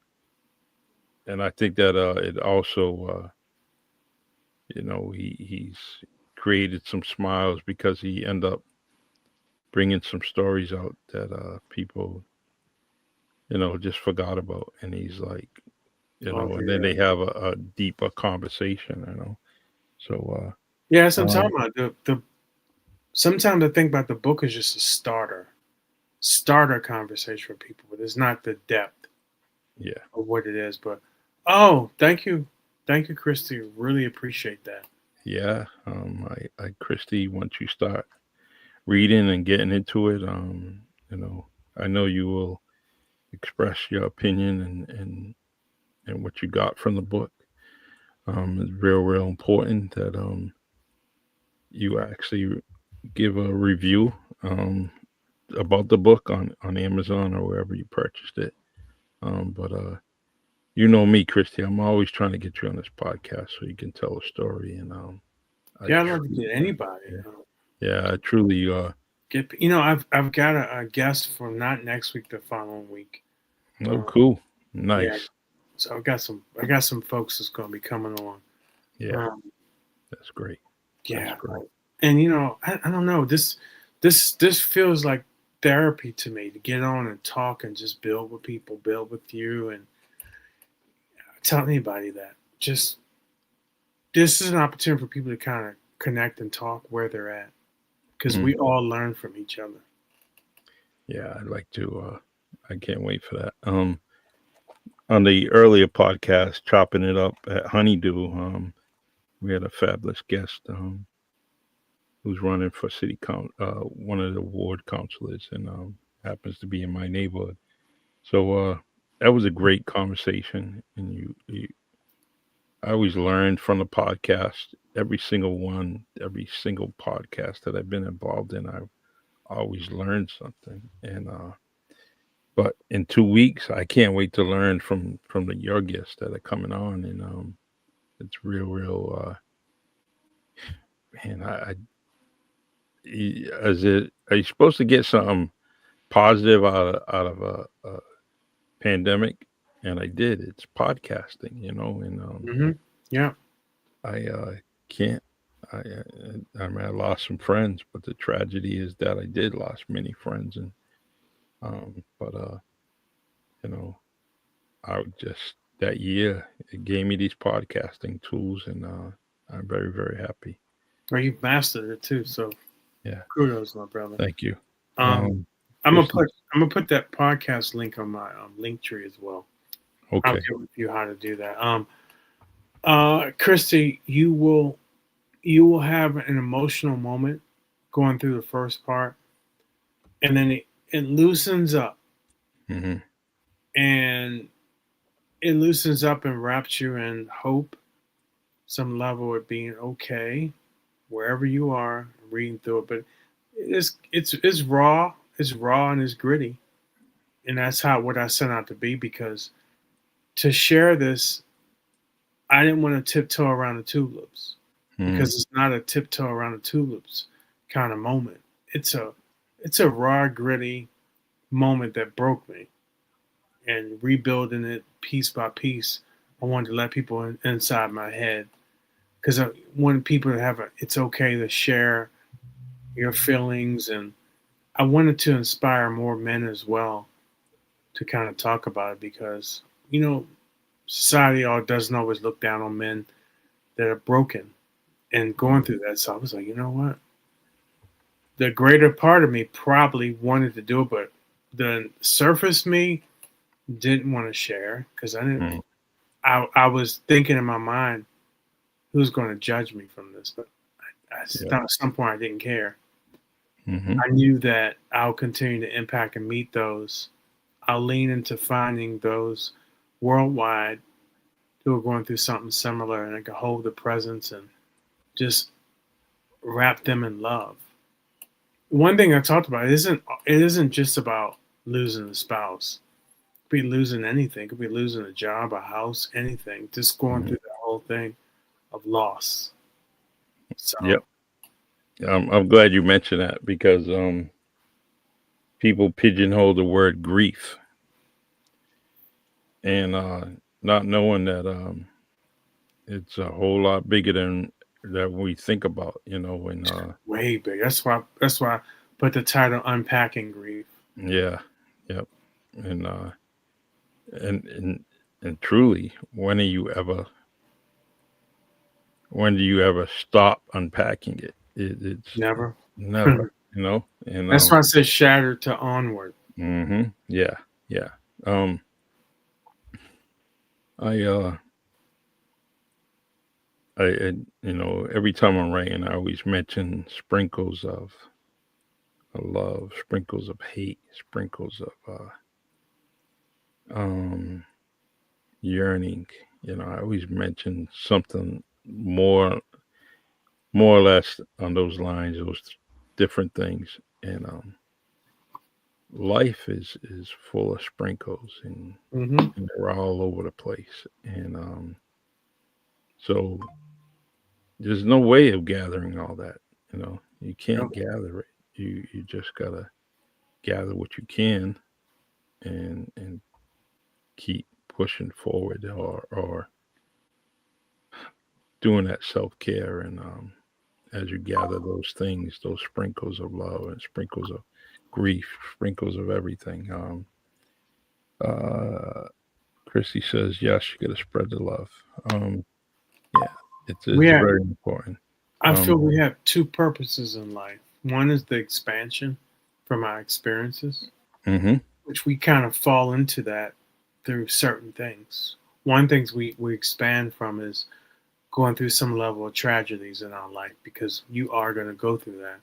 and I think that it also, he's created some smiles because he ended up bringing some stories out that people just forgot about, and he's like, Oh and then yeah, they have a deeper conversation, so yeah. That's what I'm um talking about. The sometimes I think about the book as just a starter conversation for people, but it's not the depth yeah. of what it is. But thank you, Christy. Really appreciate that. Yeah, Christy, once you start reading and getting into it, you know, I know you will express your opinion and what you got from the book. It's real important that you actually give a review um about the book on Amazon or wherever you purchased it. But you know me, Christy, I'm always trying to get you on this podcast so you can tell a story, and I Yeah, I'd love to truly, get anybody. yeah, yeah, I truly, I've got a guest for not next week, the following week. oh, Um, cool, yeah, nice, so I got some folks that's going to be coming on. yeah, Um, that's great, that's yeah, great, and I don't know, this feels like therapy to me, to get on and talk and just build with people, build with you, and tell anybody that just this is an opportunity for people to kind of connect and talk where they're at. because Mm. we all learn from each other. Yeah, I'd like to. I can't wait for that. On the earlier podcast, chopping it up at Honeydew, we had a fabulous guest who's running for one of the ward councilors, and happens to be in my neighborhood. So that was a great conversation, and I always learned from the podcast. Every single one, every single podcast that I've been involved in, I've always learned something. And but in 2 weeks, I can't wait to learn from the your guests that are coming on, and it's real. Man, is it? Are you supposed to get something positive out of a pandemic? And I did. It's podcasting, and Hmm. Yeah. I can't. I mean, I lost some friends, but the tragedy is that I did lost many friends, and but you know, I would just that year it gave me these podcasting tools, and I'm very very happy. Or you've mastered it too. So Yeah, kudos, my brother. thank you. Um, I'm gonna Christy, put that podcast link on my link tree as well. I'll okay. get with you how to do that. Christy, you will have an emotional moment going through the first part, and then it loosens up, Hmm. and it loosens up and wraps you in hope, some level of being okay wherever you are, reading through it. But it's raw, and it's gritty, and that's how what I set out to be. Because to share this, I didn't want to tiptoe around the tulips, Hmm. because it's not a tiptoe around the tulips kind of moment. It's a raw, gritty moment that broke me, and rebuilding it piece by piece. I wanted to let people inside my head, because I want people to have it's okay to share your feelings, and I wanted to inspire more men as well to kind of talk about it, because society all doesn't always look down on men that are broken and going through that. So I was like, you know what? The greater part of me probably wanted to do it, but the surface me didn't want to share, because I didn't. Hmm. I was thinking in my mind, who's going to judge me from this? But Yeah. at some point, I didn't care. Hmm. I knew that I'll continue to impact and meet those. I'll lean into finding those worldwide who are going through something similar, and I can hold the presence and just wrap them in love. One thing I talked about, it isn't just about losing a spouse. It could be losing anything. It could be losing a job, a house, anything. Just going Hmm. through the whole thing of loss. So Yep. I'm glad you mentioned that because people pigeonhole the word grief, and not knowing that it's a whole lot bigger than that we think about. And way big. That's why I put the title "Unpacking Grief." yeah, yep, and and and and truly, when do you ever stop unpacking it? It's Never. never, and That's why I say shattered to onward. yeah, yeah. Um, I every time I'm writing, I always mention sprinkles of love, sprinkles of hate, sprinkles of um, yearning. I always mention something more or less on those lines, those different things. And life is full of sprinkles, and, Hmm. and they're all over the place. And so there's no way of gathering all that. You Yep. can't gather it. You just gotta gather what you can, and keep pushing forward, or doing that self-care, and as you gather those things, those sprinkles of love and sprinkles of grief, sprinkles of everything. Uh Chrissy says yes, you gotta spread the love. um yeah, it's We it's have. very important. I feel um we have two purposes in life. One is the expansion from our experiences, Mm-hmm. which we kind of fall into that through certain things. One things we expand from is going through some level of tragedies in our life, because you are going to go through that.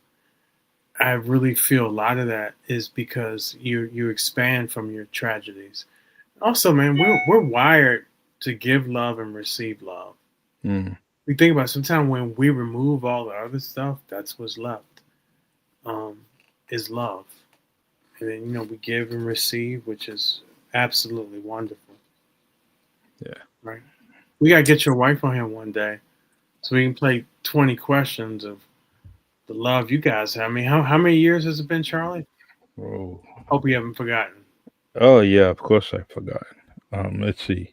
I really feel a lot of that is because you expand from your tragedies. Also, man, we're wired to give love and receive love. Mm. We think about sometimes when we remove all the other stuff, that's what's left. Um, is love, and then we give and receive, which is absolutely wonderful, Yeah. right? We gotta get your wife on here one day so we can play 20 questions of the love you guys have. I mean, how many years has it been, Charlie? Oh. Hope you haven't forgotten. Oh yeah. Of course I forgot. Let's see.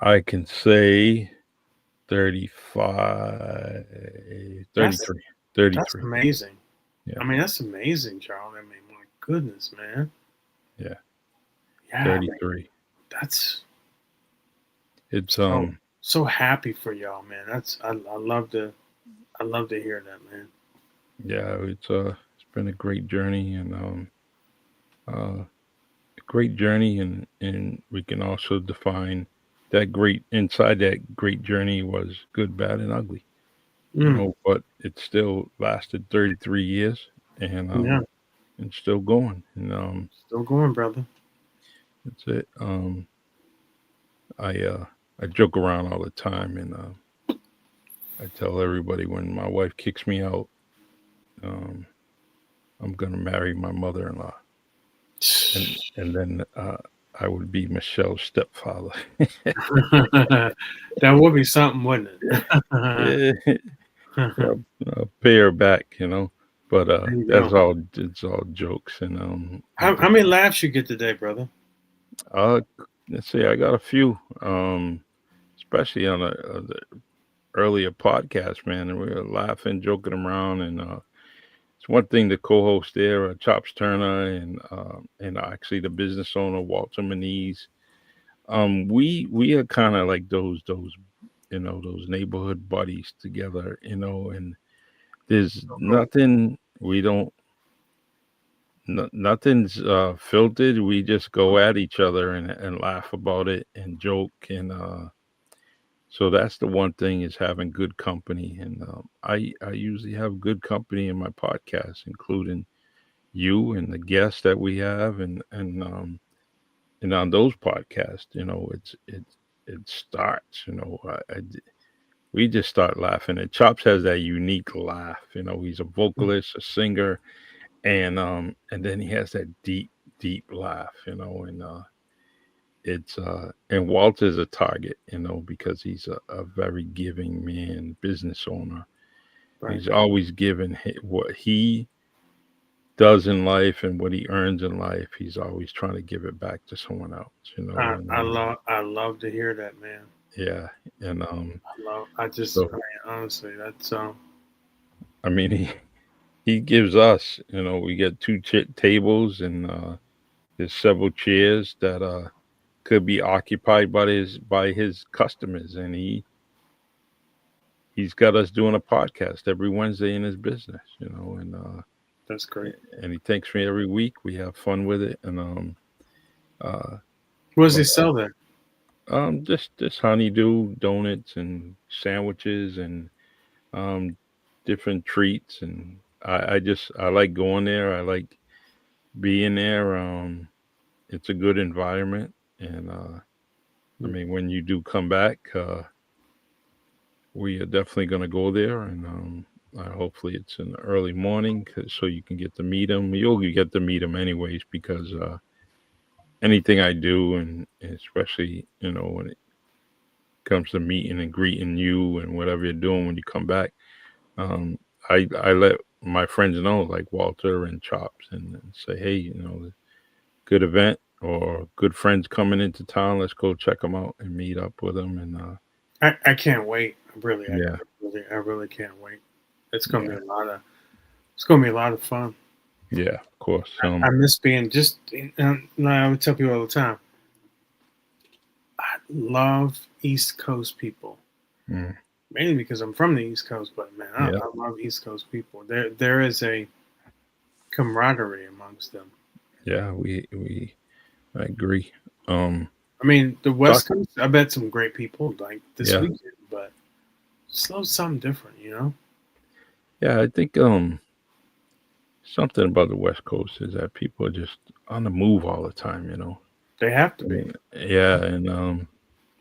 I can say 35, That's 33, that's 33. amazing. Yeah. I mean, that's amazing, Charlie. I mean, my goodness, man. Yeah. Yeah, 33. that's It's so happy for y'all, man. I love to hear that, man. yeah, it's been a great journey and uh a great journey and we can also define that great inside that great journey was good, bad and ugly. Mm, But it still lasted 33 years yeah, and still going. And still going, brother. that's it. I I joke around all the time and I tell everybody when my wife kicks me out, um, I'm gonna marry my mother-in-law, and then I would be Michelle's stepfather. That would be something, wouldn't it? Yeah, There I'll pay her back, But you that's go. all. It's all jokes, and How many laughs you get today, brother? uh, let's see. I got a few, especially on the earlier podcast, man, and we were laughing, joking around, and it's one thing to co-host there, Chops Turner, and actually the business owner Walter Manise. We are kind of like those those neighborhood buddies together, and there's So cool. nothing we don't nothing's filtered. We just go at each other and laugh about it and joke and so that's the one thing is having good company and I usually have good company in my podcast, including you and the guests that we have and on those podcasts, it starts, we just start laughing. And Chops has that unique laugh. He's a vocalist, a singer, and then he has that deep laugh. And it's and Walter's a target, because he's a very giving man, business owner. Right. He's always giving what he does in life and what he earns in life. He's always trying to give it back to someone else. And I love to hear that, man. yeah, and I so mean, honestly, that's I mean he gives us, we get two tables and there's several chairs that could be occupied by his customers, and he's got us doing a podcast every Wednesday in his business, that's great. and he thanks me every week. We have fun with it, and uh, What does he but sell there? just honeydew donuts and sandwiches and um, different treats, and I like going there. I like being there. It's a good environment, and I Mm. mean when you do come back, we are definitely going to go there, and hopefully it's in the early morning, so you can get to meet him. You'll get to meet him anyways because anything I do, and especially when it comes to meeting and greeting you and whatever you're doing when you come back, um, I let my friends know like Walter and Chops and say, hey, good event or good friends coming into town. Let's go check them out and meet up with them. And I can't wait. yeah, I really can't wait. It's gonna be yeah, a lot of it's gonna be a lot of fun. yeah, of course. I miss being just. I would tell people all the time. I love East Coast people. Mm, mainly because I'm from the East Coast. But man, Yeah, I love East Coast people. There is a camaraderie amongst them. yeah, we I agree. Um, I mean, the talk. West Coast, I bet some great people like this Yeah, weekend, but still something different, you know? yeah. I think something about the West Coast is that people are just on the move all the time. They have to be. And, yeah, and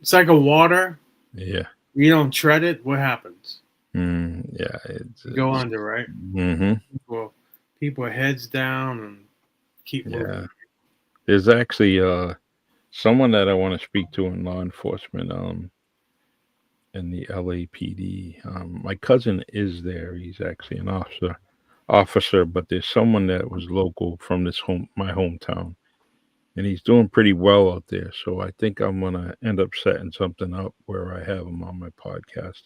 It's like a water. yeah, You don't tread it, what happens? yeah. You go It's under, right? hmm People, people heads down and keep moving. yeah. There's actually someone that I want to speak to in law enforcement. In the LAPD. My cousin is there. He's actually an officer, but there's someone that was local from my hometown, and he's doing pretty well out there. So I think I'm gonna end up setting something up where I have him on my podcast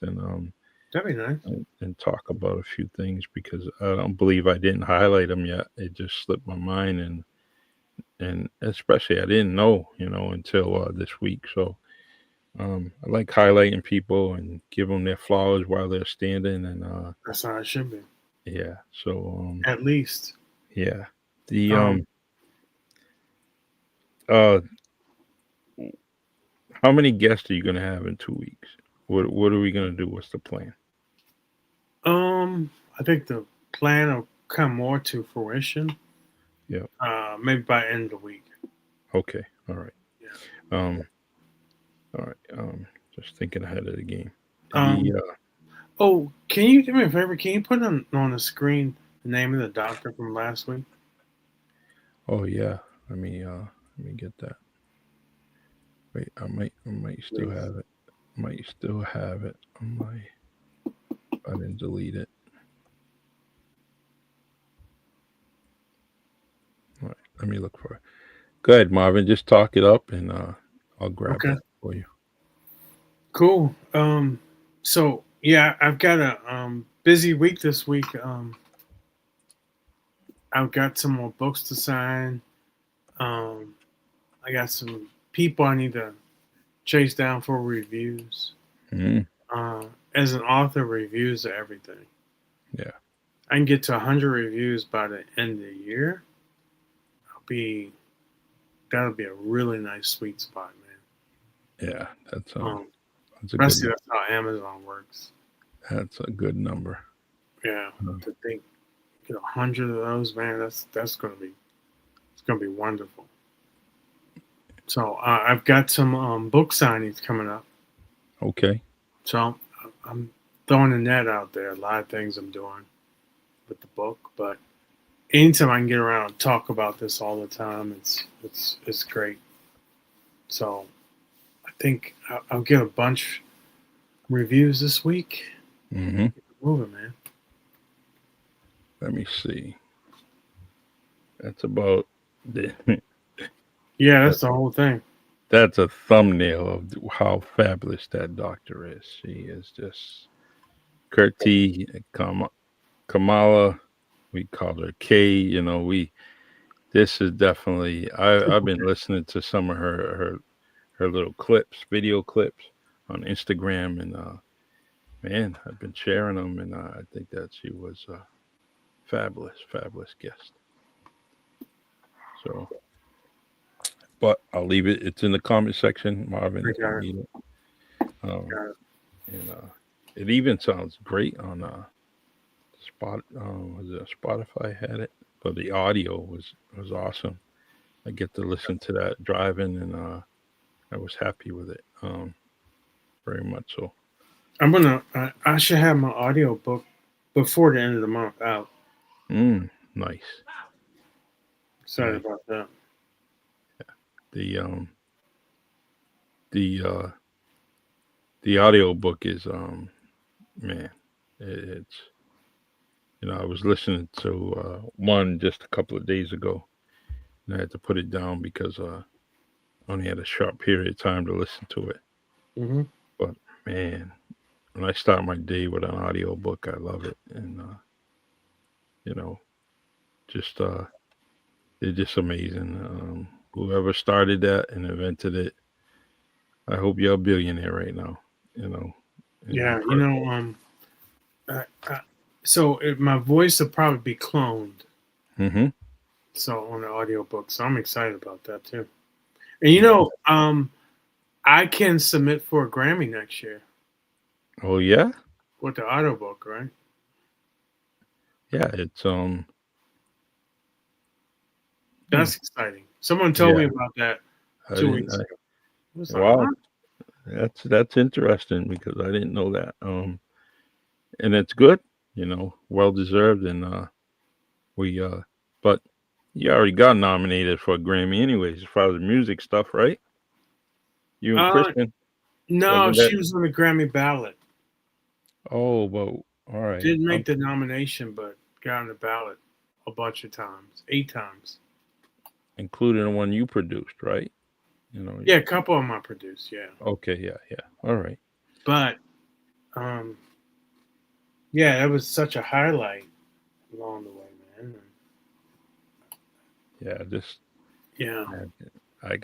That'd be nice. and talk about a few things because I don't believe I didn't highlight him yet. It just slipped my mind, and especially I didn't know, until this week. So I like highlighting people and give them their flowers while they're standing, and That's how it should be. yeah. So At least. yeah. The Um, uh, how many guests are you gonna have in 2 weeks? What are we gonna do? What's the plan? I think the plan will come more to fruition. Yeah. Maybe by end of the week. Okay. All right. Yeah. Um. All right. Just thinking ahead of the game. The Um. Oh, can you do me a favor? Can you put on the screen the name of the doctor from last week? Oh yeah. Let me get that. Wait. I might still Please. have it. Might still have it on my. I didn't delete it. All right. Let me look for it. Go ahead, Marvin. Just talk it up, and I'll grab Okay. that for you. Cool. So yeah, I've got a busy week this week. I've got some more books to sign. Um, I got some people I need to chase down for reviews. Mm, Uh, as an author, reviews are everything. yeah. I can get to 100 reviews by the end of the year. I'll be That'll be a really nice sweet spot, Yeah. That's man. that's a good Especially that's how Amazon works. that's a good number. Yeah, Uh, to think get 100 of those, man. That's gonna be wonderful. So I've got some book signings coming up. okay. So I'm throwing the net out there. A lot of things I'm doing with the book, but anytime I can get around and talk about this all the time, it's great. So I think I'll get a bunch reviews this week. Hmm. Moving, man. Let me see. That's about the, Yeah, that, that's the whole thing. that's a thumbnail of how fabulous that doctor is. She is just Kurti Kamala. We call her K. We this is definitely. I've been listening to some of her little clips, video clips on Instagram, and man, I've been sharing them, and I think that she was a fabulous, fabulous guest. So, but I'll leave it. It's in the comment section, Marvin, I if you got it. need it. Um, Got it. and it even sounds great on was it Spotify had it, but the audio was awesome. I get to listen to that driving, and I was happy with it. Very much so. I should have my audio book before the end of the month out. Nice, Excited nice. about that. The the the audio book is man, it's I was listening to one just a couple of days ago, and I had to put it down because I only had a short period of time to listen to it. Hmm. But man, when I start my day with an audio book, I love it, and you know, just it's just amazing. Whoever started that and invented it, I hope you're a billionaire right now. You know, and You know, uh, uh, my voice will probably be cloned, mm-hmm. so on the audiobook. So I'm excited about that too. And you Yeah. know, I can submit for a Grammy next year Oh yeah, with the audiobook, right? yeah. It's hmm. That's exciting. Someone told me Yeah. about that I 2 weeks didn't. ago. I was like, Wow, what? that's interesting because I didn't know that. And it's good, well deserved, and we but you already got nominated for a Grammy anyways, as far as the music stuff, right? You and Uh, Kristen, no, wasn't that? she was on the Grammy ballot. Oh, well, all right. Didn't make the nomination, but got on the ballot a bunch of times, 8 times. Including the one you produced, right? You know. Yeah, a couple of them I produced. Yeah, Okay, yeah, yeah. All right. but um, yeah, that was such a highlight along the way, man. Yeah, just Yeah, I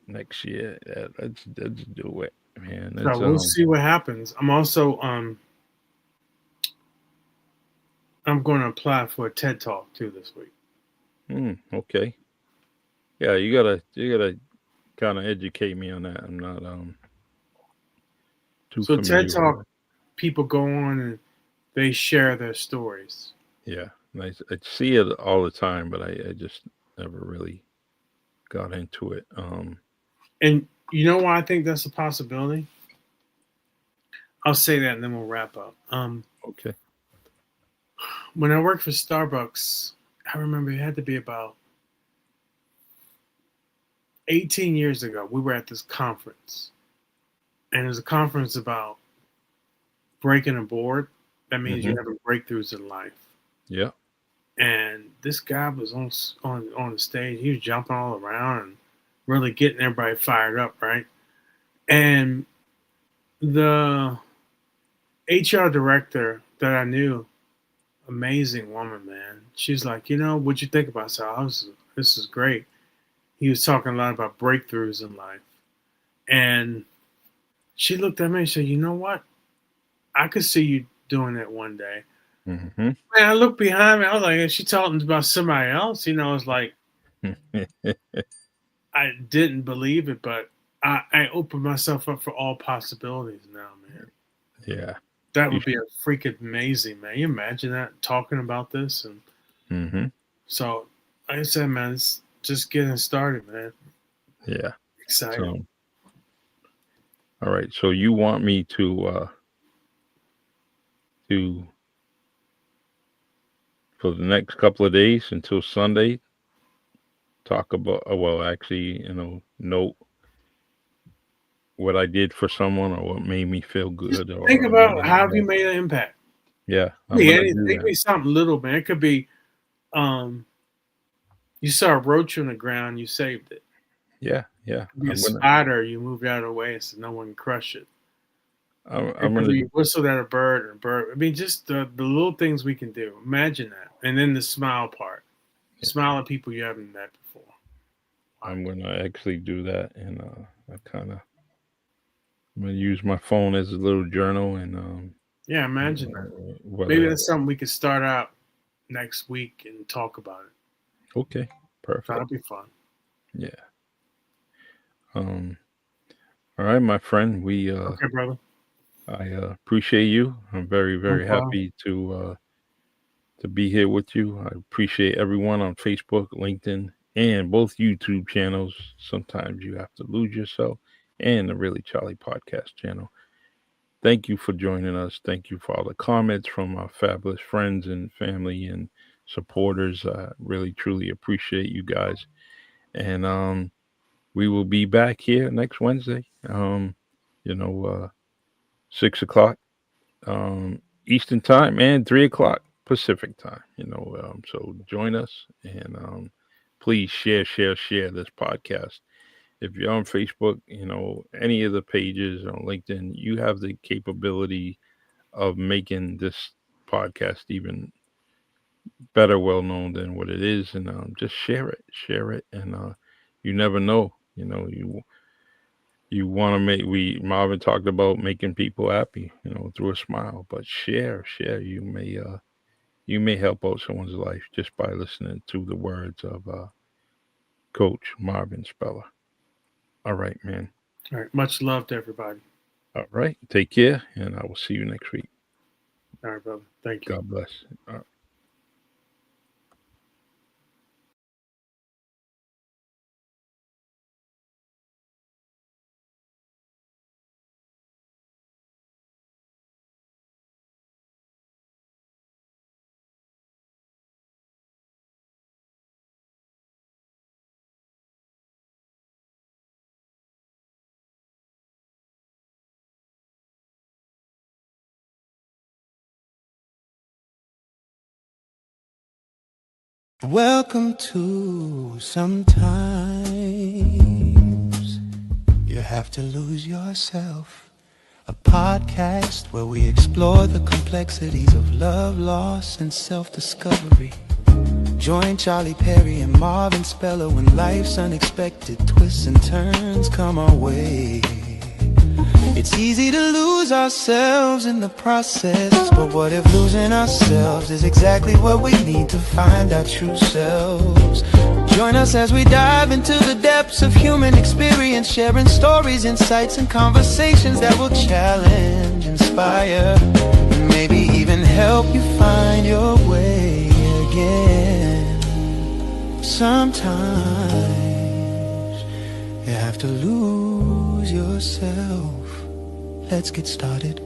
next year. Yeah, let's do it, man. so It's we'll see what happens. I'm also I'm going to apply for a TED Talk too this week. okay. Yeah, you gotta kind of educate me on that. I'm not too So TED familiar with Talk, it. people go on and they share their stories. Yeah, nice. I see it all the time, but I just never really got into it. And you know why I think that's a possibility? I'll say that and then we'll wrap up. Okay. When I worked for Starbucks, I remember it had to be about 18 years ago. We were at this conference, and it was a conference about breaking a board. That means Mm-hmm. you're having breakthroughs in life. Yeah. And this guy was on the stage. He was jumping all around and really getting everybody fired up, right? And the HR director that I knew, amazing woman, man. She's like, what'd you think about this? This is great. He was talking a lot about breakthroughs in life. And she looked at me and said, you know what? I could see you doing it one day. Mm-hmm. Man, I looked behind me. I was like, is she talking about somebody else? It's like, I didn't believe it, but I opened myself up for all possibilities now, man. Yeah. That You would be should. a freaking amazing, man. You imagine that talking about this, and Mm-hmm. so like I said, man, it's just getting started, man. Yeah. Excited. So, all right. So you want me to for the next couple of days until Sunday talk about well, actually, note what I did for someone or what made me feel Just good think or about made how me have you happy. made an impact. Yeah, It could I'm be gonna anything. do It could that. be something little, man. It could be um, you saw a roach on the ground, you saved it. Yeah, yeah. It could be a I'm gonna spider, you moved out of the way so no one can crush it. I'm It could gonna be whistled at a bird and a bird. I mean, just the little things we can do. Imagine that. And then the smile part. Smile at people you haven't met before. Wow. I'm gonna actually do that, and I'm gonna use my phone as a little journal, and Yeah, imagine that. Maybe whether that's something we could start out next week and talk about it. okay, perfect. That'll be fun. Yeah. Um. All right, my friend. We Okay, brother. I appreciate you. I'm very No very problem. happy to be here with you. I appreciate everyone on Facebook, LinkedIn, and both YouTube channels. Sometimes you have to lose yourself, and the Really Charlie podcast channel. Thank you for joining us. Thank you for all the comments from our fabulous friends and family and supporters. I really truly appreciate you guys. And we will be back here next Wednesday. You know, 6 o'clock Eastern time and 3 o'clock Pacific time. So join us and please share this podcast. If you're on Facebook, any of the pages on LinkedIn, you have the capability of making this podcast even better well known than what it is, and just share it, and you never know. You you want to Marvin talked about making people happy, through a smile, but share. You may help out someone's life just by listening to the words of Coach Marvin Speller. All right, man. All right. Much love to everybody. All right. Take care, and I will see you next week. All right, brother. Thank you. God bless. All right. Welcome to Sometimes You Have to Lose Yourself, a podcast where we explore the complexities of love, loss, and self-discovery. Join Charlie Perry and Marvin Speller when life's unexpected twists and turns come our way. It's easy to lose ourselves in the process, but what if losing ourselves is exactly what we need to find our true selves? Join us as we dive into the depths of human experience, sharing stories, insights, and conversations that will challenge, inspire, and maybe even help you find your way again. Sometimes you have to lose yourself. Let's get started.